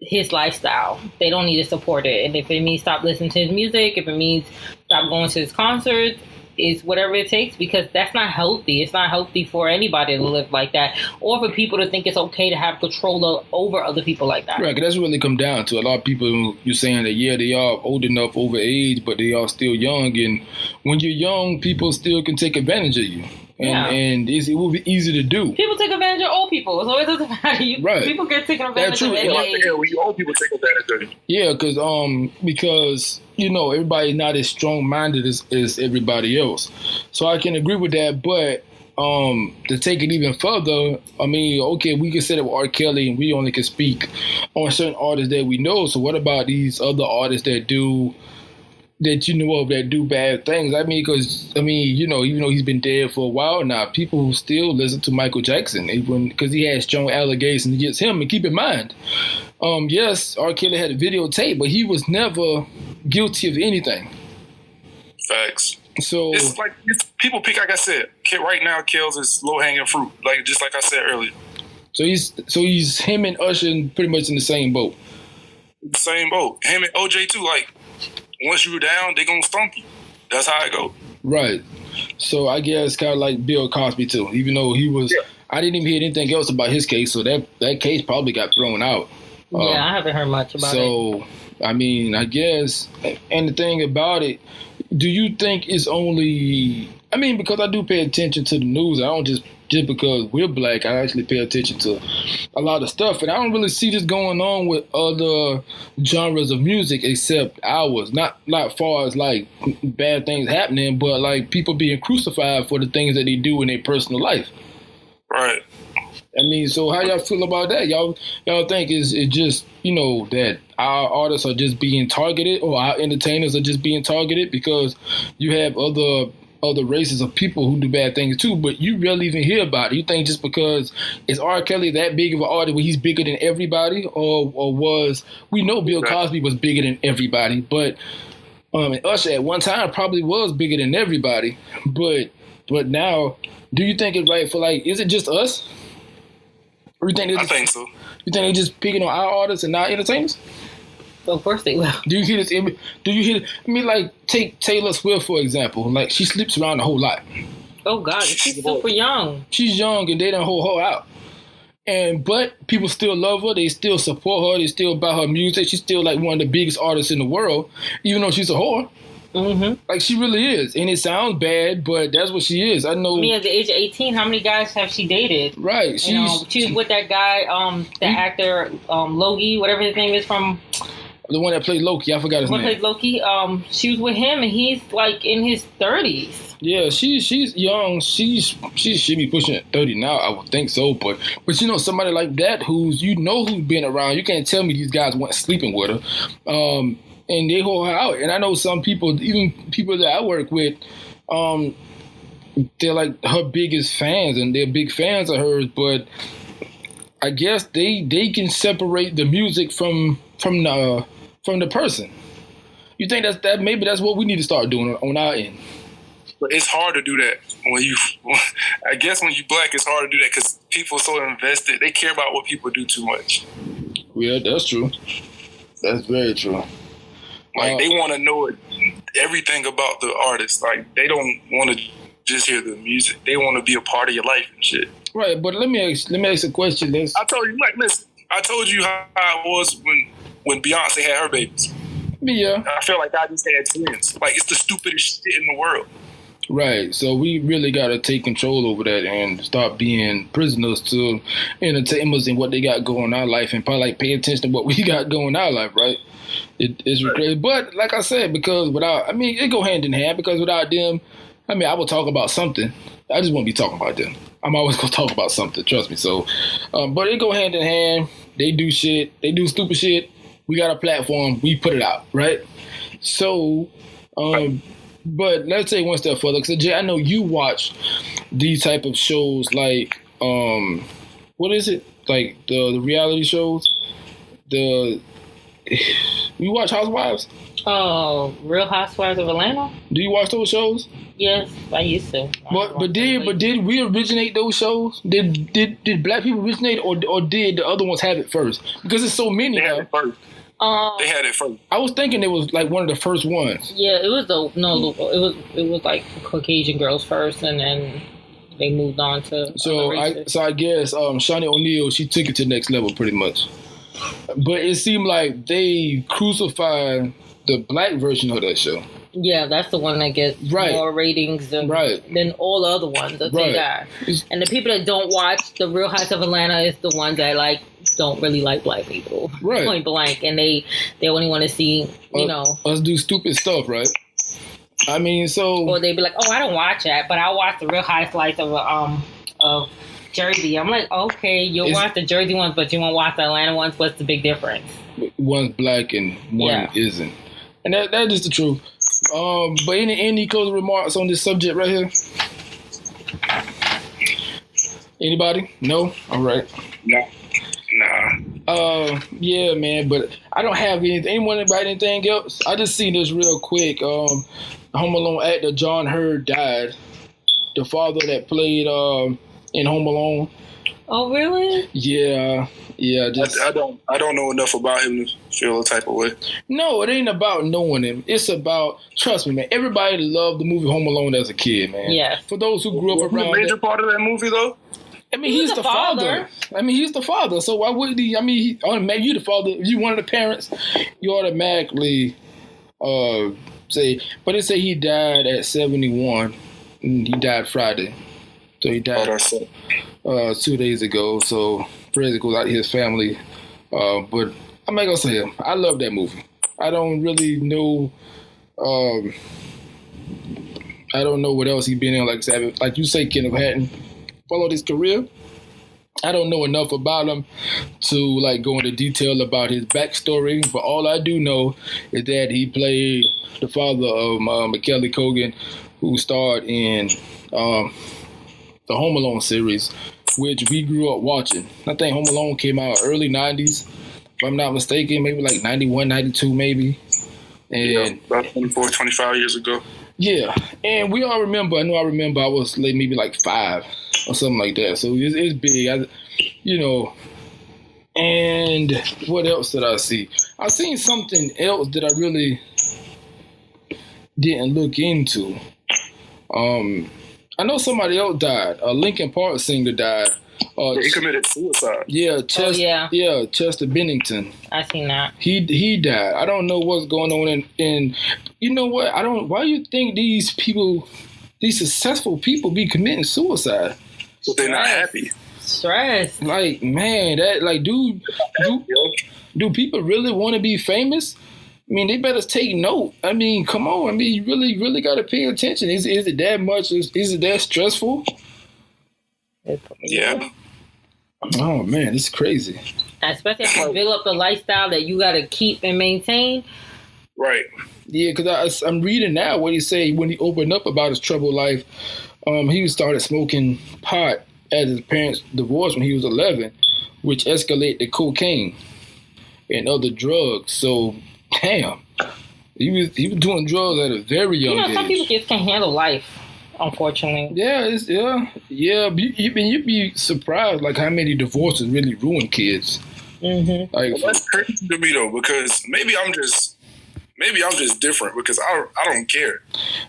[SPEAKER 2] his lifestyle. They don't need to support it. And if it means stop listening to his music, if it means stop going to his concerts, is whatever it takes, because that's not healthy. It's not healthy for anybody to live like that, or for people to think it's okay to have control over other people like that.
[SPEAKER 1] Right, because that's what it come down to. A lot of people, you're saying that, yeah, they are old enough over age, but they are still young. And when you're young, people still can take advantage of you. And it will be easy to do.
[SPEAKER 2] People take advantage of old people, so it doesn't matter.
[SPEAKER 1] Right.
[SPEAKER 2] People get taken advantage of.
[SPEAKER 3] When you old people take advantage of you.
[SPEAKER 1] Yeah, because everybody's not as strong-minded as everybody else. So I can agree with that, but to take it even further, I mean, okay, we can say that with R. Kelly, and we only can speak on certain artists that we know. So what about these other artists that do bad things? I mean, because, even though he's been dead for a while now, people still listen to Michael Jackson, even because he has strong allegations against him. And keep in mind, yes, R. Kelly had a videotape, but he was never guilty of anything.
[SPEAKER 3] Facts.
[SPEAKER 1] So
[SPEAKER 3] it's like people pick, like I said, right now, Kells is low-hanging fruit, just like I said earlier.
[SPEAKER 1] So he's him and Usher pretty much in the same boat.
[SPEAKER 3] Same boat. Him and OJ too, once you're down, they gonna stomp you. That's how it go.
[SPEAKER 1] Right. So I guess kind of like Bill Cosby too. Even though he was, I didn't even hear anything else about his case. So that case probably got thrown out.
[SPEAKER 2] Yeah, I haven't heard much about it.
[SPEAKER 1] So, I mean, I guess, and the thing about it, do you think it's only, I mean, because I do pay attention to the news, I don't just because we're black, I actually pay attention to a lot of stuff, and I don't really see this going on with other genres of music except ours. Not far as like bad things happening, but like people being crucified for the things that they do in their personal life.
[SPEAKER 3] Right.
[SPEAKER 1] I mean, so how y'all feel about that? Y'all think is it just, that our artists are just being targeted, or our entertainers are just being targeted because you have other races of people who do bad things too, but you rarely even hear about it. You think just because is R. Kelly that big of an artist where he's bigger than everybody, or was, we know Bill Cosby was bigger than everybody, but and Usher at one time probably was bigger than everybody, but now, do you think it's right for, like, is it just us? Or you think
[SPEAKER 3] I think so.
[SPEAKER 1] You think they're just picking on our artists and not entertainers?
[SPEAKER 2] Of course they will.
[SPEAKER 1] Do you hear this? I mean, like, take Taylor Swift, for example. Like, she sleeps around a whole lot.
[SPEAKER 2] Oh, God. She's super young.
[SPEAKER 1] She's young, and they done hold her out. But people still love her. They still support her. They still buy her music. She's still, like, one of the biggest artists in the world, even though she's a whore.
[SPEAKER 2] Mm-hmm.
[SPEAKER 1] Like, she really is. And it sounds bad, but that's what she is. I know.
[SPEAKER 2] I mean, at the age of 18, how many guys have she dated?
[SPEAKER 1] Right.
[SPEAKER 2] She was with that guy, the actor, Logie, whatever his name is from...
[SPEAKER 1] The one that played Loki. I forgot his name.
[SPEAKER 2] Played Loki. She was with him, and he's, like, in his 30s.
[SPEAKER 1] Yeah, she's young. She should be pushing 30 now. I would think so. But somebody like that who's been around. You can't tell me these guys weren't sleeping with her. And they hold her out. And I know some people, even people that I work with, they're like her biggest fans, and they're big fans of hers. But I guess they can separate the music from the person. You think that maybe that's what we need to start doing on our end?
[SPEAKER 3] But it's hard to do that I guess when you black, it's hard to do that because people are so invested. They care about what people do too much.
[SPEAKER 1] Yeah, that's true. That's very true.
[SPEAKER 3] Like, they want to know everything about the artist. Like, they don't want to just hear the music. They want to be a part of your life and shit.
[SPEAKER 1] Right, but let me ask a question.
[SPEAKER 3] I told you, like, listen, I told you how it was when Beyonce had her babies.
[SPEAKER 1] Yeah.
[SPEAKER 3] I feel like I just had twins. Like, it's the stupidest shit in the world.
[SPEAKER 1] Right, so we really got to take control over that and stop being prisoners to entertainers and what they got going in our life, and probably, like, pay attention to what we got going in our life, right? It's crazy. But like I said, it go hand in hand, because without them, I will talk about something. I just won't be talking about them. I'm always going to talk about something, trust me. So, but it go hand in hand. They do shit. They do stupid shit. We got a platform. We put it out, right? So, but let's take one step further. Because, Jay, I know you watch these type of shows like, what is it? Like the reality shows? You watch Housewives?
[SPEAKER 2] Oh, Real Housewives of Atlanta?
[SPEAKER 1] Do you watch those shows?
[SPEAKER 2] Yes, I used to.
[SPEAKER 1] But did we originate those shows? Did black people originate, or did the other ones have it first? Because there's so many.
[SPEAKER 3] They had it first. They had it first.
[SPEAKER 1] I was thinking it was like one of the first ones.
[SPEAKER 2] Yeah, it was it was like Caucasian girls first, and then they moved on to.
[SPEAKER 1] So I guess Shawnee O'Neal, she took it to the next level pretty much. But it seemed like they crucified the black version of that show.
[SPEAKER 2] Yeah, that's the one that gets more ratings than all the other ones that they got. And the people that don't watch the Real Housewives of Atlanta is the ones that don't really like black people.
[SPEAKER 1] Right.
[SPEAKER 2] Point blank. And they only want to see,
[SPEAKER 1] us do stupid stuff, right? I mean, so...
[SPEAKER 2] Or they'd be like, oh, I don't watch that, but I watch the Real Housewives of Jersey. I'm like, okay, you'll watch the Jersey ones, but you won't watch the Atlanta ones. What's the big difference?
[SPEAKER 1] One's black and one isn't. And that is the truth. But any closing remarks on this subject right here? Anybody? No? All right.
[SPEAKER 3] No. Nah.
[SPEAKER 1] Yeah, man, but I don't have anything. Anyone about anything else? I just seen this real quick. Home Alone actor John Hurd died. The father that played in Home Alone.
[SPEAKER 2] Oh, really?
[SPEAKER 1] Yeah.
[SPEAKER 3] I don't know enough about him to feel a type of way.
[SPEAKER 1] No, it ain't about knowing him. It's about, trust me, man. Everybody loved the movie Home Alone as a kid, man.
[SPEAKER 2] Yeah.
[SPEAKER 1] For those who grew up around.
[SPEAKER 3] Was he a major part of that movie, though?
[SPEAKER 1] I mean, he's the father. I mean, he's the father. So why wouldn't he? I mean, maybe you the father. If you one of the parents, you automatically say. But they say he died at 71. And he died Friday. So he died 2 days ago. So prayers goes out to his family. But I'm not gonna say him. I love that movie. I don't really know. I don't know what else he's been in. Like you say, Kenneth Hatton followed his career. I don't know enough about him to like go into detail about his backstory, but all I do know is that he played the father of Macaulay Culkin, who starred in the Home Alone series, which we grew up watching. I think Home Alone came out early 90s, if I'm not mistaken, maybe like 91, 92 maybe. And
[SPEAKER 3] about 24, 25 years ago.
[SPEAKER 1] Yeah, and we all remember. I remember I was like maybe like 5 or something like that. So it's big, And what else did I see? I seen something else that I really didn't look into. I know somebody else died. A Linkin Park singer died.
[SPEAKER 3] He committed suicide.
[SPEAKER 1] Yeah, Chester Bennington.
[SPEAKER 2] I seen that.
[SPEAKER 1] He died. I don't know what's going on in you know what? Why do you think these successful people be committing suicide?
[SPEAKER 3] But they're not happy.
[SPEAKER 2] Stress.
[SPEAKER 1] Like, man, that like do people really want to be famous? I mean, they better take note. I mean, come on. I mean, you really, really got to pay attention. Is it that much? Is it that stressful?
[SPEAKER 3] Yeah.
[SPEAKER 1] Oh, man, it's crazy.
[SPEAKER 2] Especially if you build up the lifestyle that you got to keep and maintain.
[SPEAKER 3] Right.
[SPEAKER 1] Yeah, because I'm reading now what he said when he opened up about his troubled life. He started smoking pot as his parents divorced when he was 11, which escalated to cocaine and other drugs. So, damn, he was doing drugs at a very young age.
[SPEAKER 2] Some people just can't handle life, unfortunately.
[SPEAKER 1] Yeah. You'd be surprised like how many divorces really ruin kids.
[SPEAKER 2] Mm-hmm.
[SPEAKER 1] Like,
[SPEAKER 3] that's crazy to me though, because maybe I'm just different because I don't care.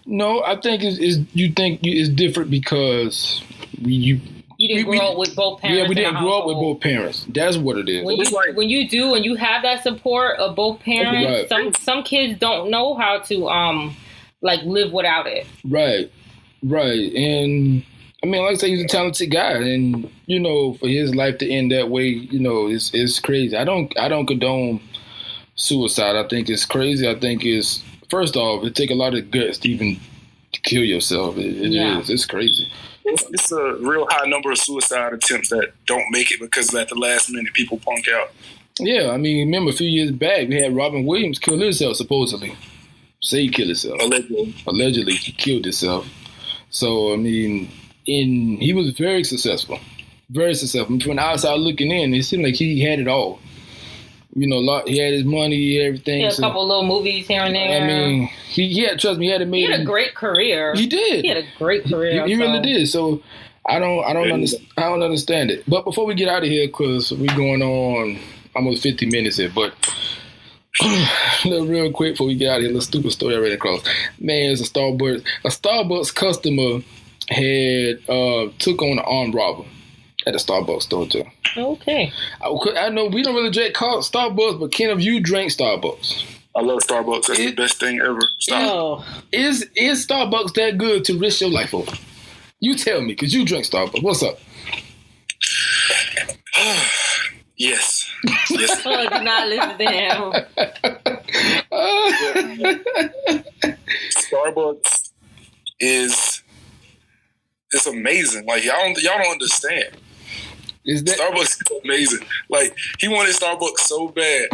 [SPEAKER 1] No, I think you think it's different because you
[SPEAKER 2] didn't grow up with both parents.
[SPEAKER 1] Yeah, we didn't grow up with both parents. That's what it is.
[SPEAKER 2] When you have that support of both parents, right. some kids don't know how to live without it.
[SPEAKER 1] Right. And I mean, like I say, he's a talented guy, and for his life to end that way, it's crazy. I don't condone suicide. I think it's crazy. I think it's, first off, it take a lot of guts to even kill yourself. It is. It's crazy.
[SPEAKER 3] It's a real high number of suicide attempts that don't make it because at the last minute people punk out.
[SPEAKER 1] Yeah, I mean, remember a few years back we had Robin Williams kill himself supposedly. Say he killed himself. Allegedly he killed himself. So I mean, he was very successful. Very successful. From the outside looking in, it seemed like he had it all. He had his money, everything.
[SPEAKER 2] He had a couple little movies here and there.
[SPEAKER 1] I mean, he had a great
[SPEAKER 2] career.
[SPEAKER 1] He did.
[SPEAKER 2] He had a great career.
[SPEAKER 1] He really did. So I don't understand it. But before we get out of here, because we're going on almost 50 minutes here, but real quick before we get out of here, little stupid story I ran across. Man, it's a Starbucks customer had took on an armed robber at the Starbucks store too.
[SPEAKER 2] Okay.
[SPEAKER 1] I know we don't really drink Starbucks, but Kenneth, you drink Starbucks.
[SPEAKER 3] I love Starbucks. That's the best thing ever.
[SPEAKER 1] Is Starbucks that good to risk your life over? You tell me, because you drink Starbucks. What's up?
[SPEAKER 3] Yes.
[SPEAKER 2] Oh, do not listen to him.
[SPEAKER 3] Starbucks it's amazing. Like y'all don't understand. Starbucks is amazing. Like he wanted Starbucks so bad.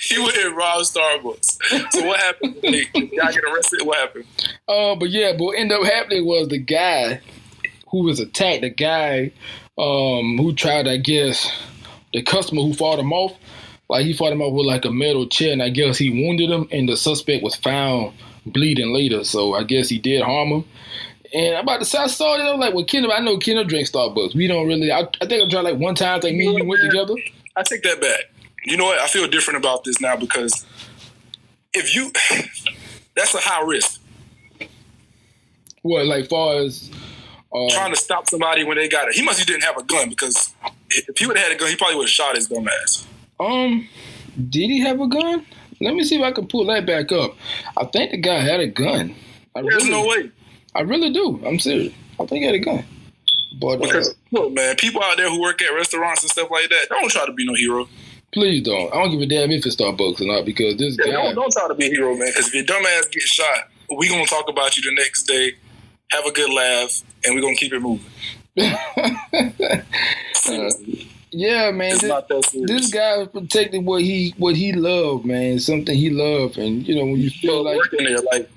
[SPEAKER 3] He went and robbed Starbucks. So what happened? Y'all get arrested? What happened?
[SPEAKER 1] But what ended up happening was the guy who was attacked, the guy who tried, I guess, the customer who fought him off, like he fought him off with like a metal chair, and I guess he wounded him, and the suspect was found bleeding later. So I guess he did harm him. And I saw it, I was like, well, Kenneth, I know Kenneth drinks Starbucks. We don't really, I think I drank like one time, like me and you went together.
[SPEAKER 3] I take that back. You know what? I feel different about this now because that's a high risk.
[SPEAKER 1] What, like, far as
[SPEAKER 3] trying to stop somebody when they got it? He must have didn't have a gun, because if he would have had a gun, he probably would have shot his dumb ass.
[SPEAKER 1] Did he have a gun? Let me see if I can pull that back up. I think the guy had a gun.
[SPEAKER 3] There's no way.
[SPEAKER 1] I really do. I'm serious. I think he had a gun. But
[SPEAKER 3] because look, man, people out there who work at restaurants and stuff like that, don't try to be no hero.
[SPEAKER 1] Please don't. I don't give a damn if it's Starbucks or not, because this guy.
[SPEAKER 3] Don't try to be a hero, man. Because if your dumb ass gets shot, we gonna talk about you the next day. Have a good laugh, and we're gonna keep it moving.
[SPEAKER 1] Yeah, man. This guy protected what he loved, man. Something he loved, and when you feel like
[SPEAKER 3] working there, like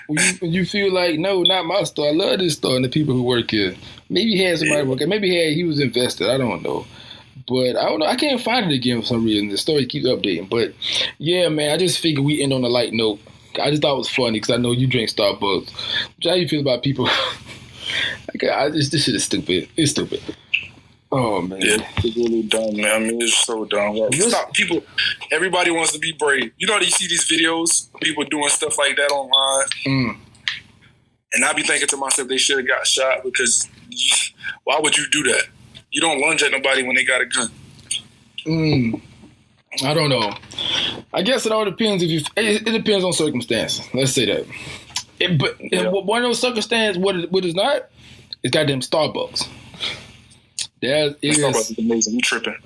[SPEAKER 1] when you feel like, no, not my store. I love this store and the people who work here. Maybe he had somebody working. Maybe he was invested. I don't know. But I don't know. I can't find it again for some reason. The story keeps updating. But yeah, man, I just figured we end on a light note. I just thought it was funny because I know you drink Starbucks. How you feel about people? This shit is stupid. It's stupid. Oh, man.
[SPEAKER 3] Yeah, it's really dumb, man. I mean, it's so dumb. Stop. People, everybody wants to be brave. You see these videos, people doing stuff like that online. And I be thinking to myself, they should have got shot, because why would you do that? You don't lunge at nobody when they got a gun.
[SPEAKER 1] I don't know. I guess it all depends. It depends on circumstances. Let's say that. One of those circumstances, what is not, is goddamn Starbucks.
[SPEAKER 3] Starbucks is amazing. You tripping?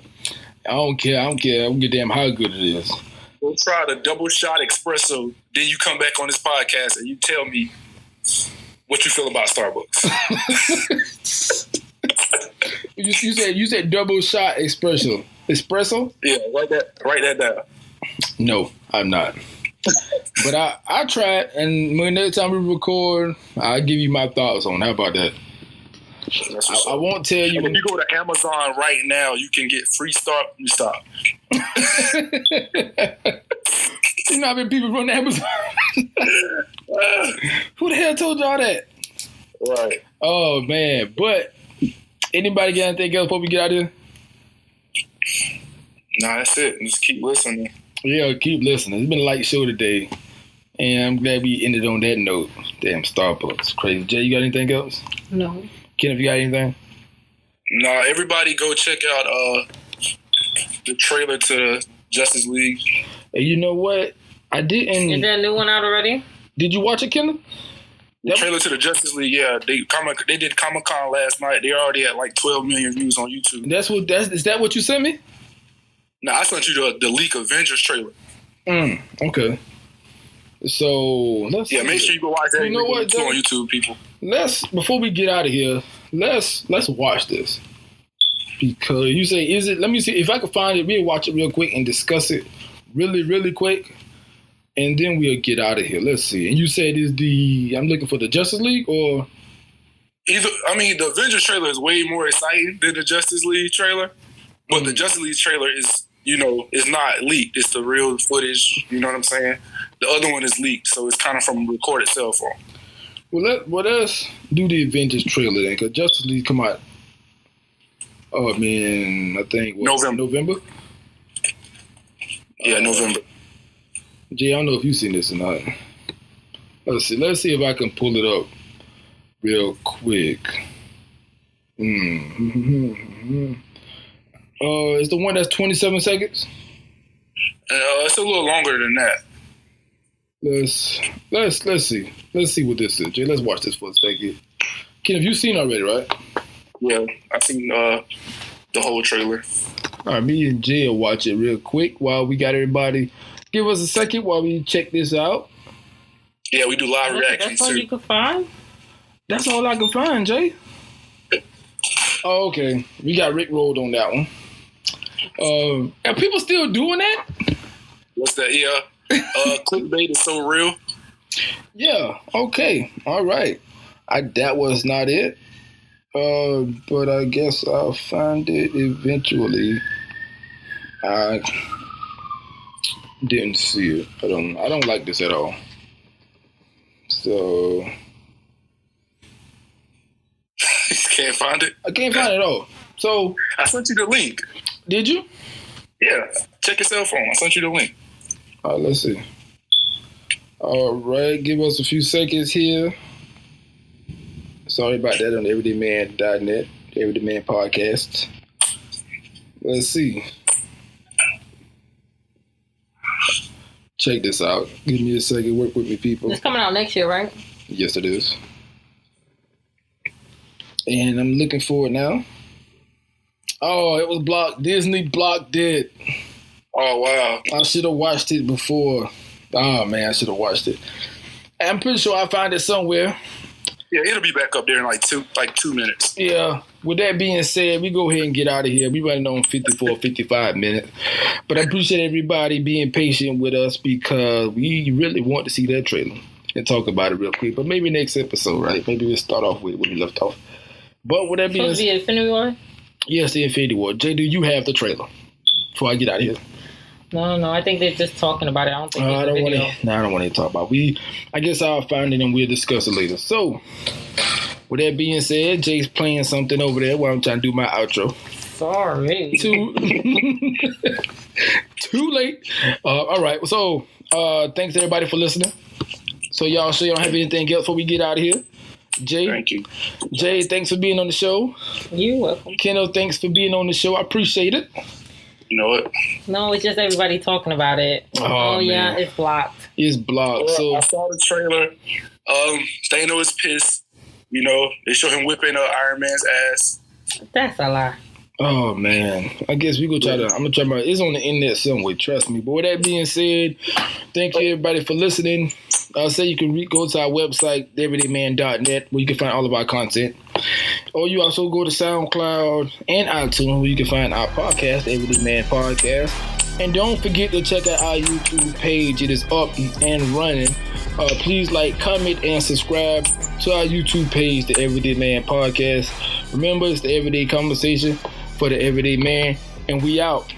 [SPEAKER 1] I don't care. I don't give a damn how good it is.
[SPEAKER 3] We'll try the double shot espresso. Then you come back on this podcast and you tell me what you feel about Starbucks.
[SPEAKER 1] You said double shot espresso. Espresso?
[SPEAKER 3] Yeah, write that down.
[SPEAKER 1] No, I'm not. But I tried, and when next time we record, I'll give you my thoughts on. How about that? I won't tell you.
[SPEAKER 3] If you go to Amazon right now, you can get free start. You stop.
[SPEAKER 1] You know how many people run Amazon? Who the hell told y'all that?
[SPEAKER 3] Right.
[SPEAKER 1] Oh, man. But anybody got anything else before we get out of here?
[SPEAKER 3] Nah, that's it. Just keep listening.
[SPEAKER 1] Yeah, keep listening. It's been a light show today. And I'm glad we ended on that note. Damn, Starbucks. Crazy. Jay, you got anything else?
[SPEAKER 2] No.
[SPEAKER 1] Kenneth, you got anything?
[SPEAKER 3] Nah, everybody go check out the trailer to the Justice League.
[SPEAKER 1] Hey, you know what? I didn't.
[SPEAKER 2] Is that a new one out already?
[SPEAKER 1] Did you watch it, Kenneth?
[SPEAKER 3] The trailer to the Justice League, yeah. They did Comic-Con last night. They already had like 12 million views on YouTube.
[SPEAKER 1] Is that what you sent me?
[SPEAKER 3] No, I sent you the Leak Avengers trailer.
[SPEAKER 1] Okay. So let's
[SPEAKER 3] make sure you go watch that.
[SPEAKER 1] You know what,
[SPEAKER 3] on YouTube, people.
[SPEAKER 1] Before we get out of here, let's watch this. Because you say, is it? Let me see if I can find it. We'll watch it real quick and discuss it really, really quick, and then we'll get out of here. Let's see. And you said I'm looking for the Justice League, or
[SPEAKER 3] the Avengers trailer is way more exciting than the Justice League trailer, but the Justice League trailer is it's not leaked. It's the real footage. You know what I'm saying? The other one is leaked, so it's kind of from recorded cell phone.
[SPEAKER 1] Well, let's do the Avengers trailer then, because Justice League come out. Oh man, I think November.
[SPEAKER 3] Yeah, November.
[SPEAKER 1] Jay, I don't know if you've seen this or not. Let's see if I can pull it up real quick. It's the one that's 27 seconds.
[SPEAKER 3] It's a little longer than that.
[SPEAKER 1] Let's see. Let's see what this is, Jay. Let's watch this for a second. Ken, have you seen already, right?
[SPEAKER 3] Yeah, I've seen the whole trailer.
[SPEAKER 1] All right, me and Jay will watch it real quick while we got everybody. Give us a second while we check this out.
[SPEAKER 3] Yeah, we do live reactions.
[SPEAKER 2] That's all you can find?
[SPEAKER 1] That's all I can find, Jay. Oh, okay. We got Rick rolled on that one. Are people still doing that?
[SPEAKER 3] What's that? Yeah. Clickbait is so real.
[SPEAKER 1] Yeah. Okay. All right. That was not it. But I guess I'll find it eventually. I didn't see it. I don't like this at all. So
[SPEAKER 3] you can't find it?
[SPEAKER 1] I can't find it at all. So
[SPEAKER 3] I sent you the link.
[SPEAKER 1] Did you?
[SPEAKER 3] Yeah. Check your cell phone. I sent you the link.
[SPEAKER 1] All right, let's see. All right, give us a few seconds here. Sorry about that on Everydayman.net, Everydayman podcast. Let's see. Check this out. Give me a second. Work with me, people.
[SPEAKER 2] It's coming out next year, right?
[SPEAKER 1] Yes, it is. And I'm looking for it now. Oh, it was blocked. Disney blocked it.
[SPEAKER 3] Oh, wow.
[SPEAKER 1] I should have watched it before. Oh, man, I should have watched it. I'm pretty sure I found it somewhere.
[SPEAKER 3] Yeah, it'll be back up there in like 2 minutes.
[SPEAKER 1] Yeah. With that being said, we go ahead and get out of here. We running on 55 minutes. But I appreciate everybody being patient with us because we really want to see that trailer and talk about it real quick. But maybe next episode, right? Maybe we'll start off with where we left off. But with that being
[SPEAKER 2] said, Infinity War?
[SPEAKER 1] Yes, the Infinity War. Jay, do you have the trailer before I get out of here?
[SPEAKER 2] No. I think they're just talking about it. I don't think
[SPEAKER 1] I don't want to talk about it. I guess I'll find it and we'll discuss it later. So, with that being said, Jay's playing something over there while I'm trying to do my outro.
[SPEAKER 2] Sorry.
[SPEAKER 1] Too late. All right. So, thanks everybody for listening. So, y'all sure you don't have anything else before we get out of here? Jay,
[SPEAKER 3] thank you.
[SPEAKER 1] Jay, thanks for being on the show.
[SPEAKER 2] You're welcome.
[SPEAKER 1] Keno, thanks for being on the show. I appreciate it.
[SPEAKER 3] You know what?
[SPEAKER 2] No, it's just everybody talking about it. Oh yeah, it's blocked.
[SPEAKER 1] It's blocked.
[SPEAKER 3] Well,
[SPEAKER 1] so
[SPEAKER 3] I saw the trailer. Thanos is pissed. You know, they show him whipping Iron Man's ass.
[SPEAKER 2] That's a lie.
[SPEAKER 1] Oh man, I guess we go try to. I'm gonna try my. It's on the internet somewhere. Trust me. But with that being said, thank you everybody for listening. I'll say you can go to our website, everydayman.net, where you can find all of our content. Or you also go to SoundCloud and iTunes, where you can find our podcast, Everydayman Podcast. And don't forget to check out our YouTube page. It is up and running. Please like, comment, and subscribe to our YouTube page, the Everydayman Podcast. Remember, it's the everyday conversation for the everyday man, and we out.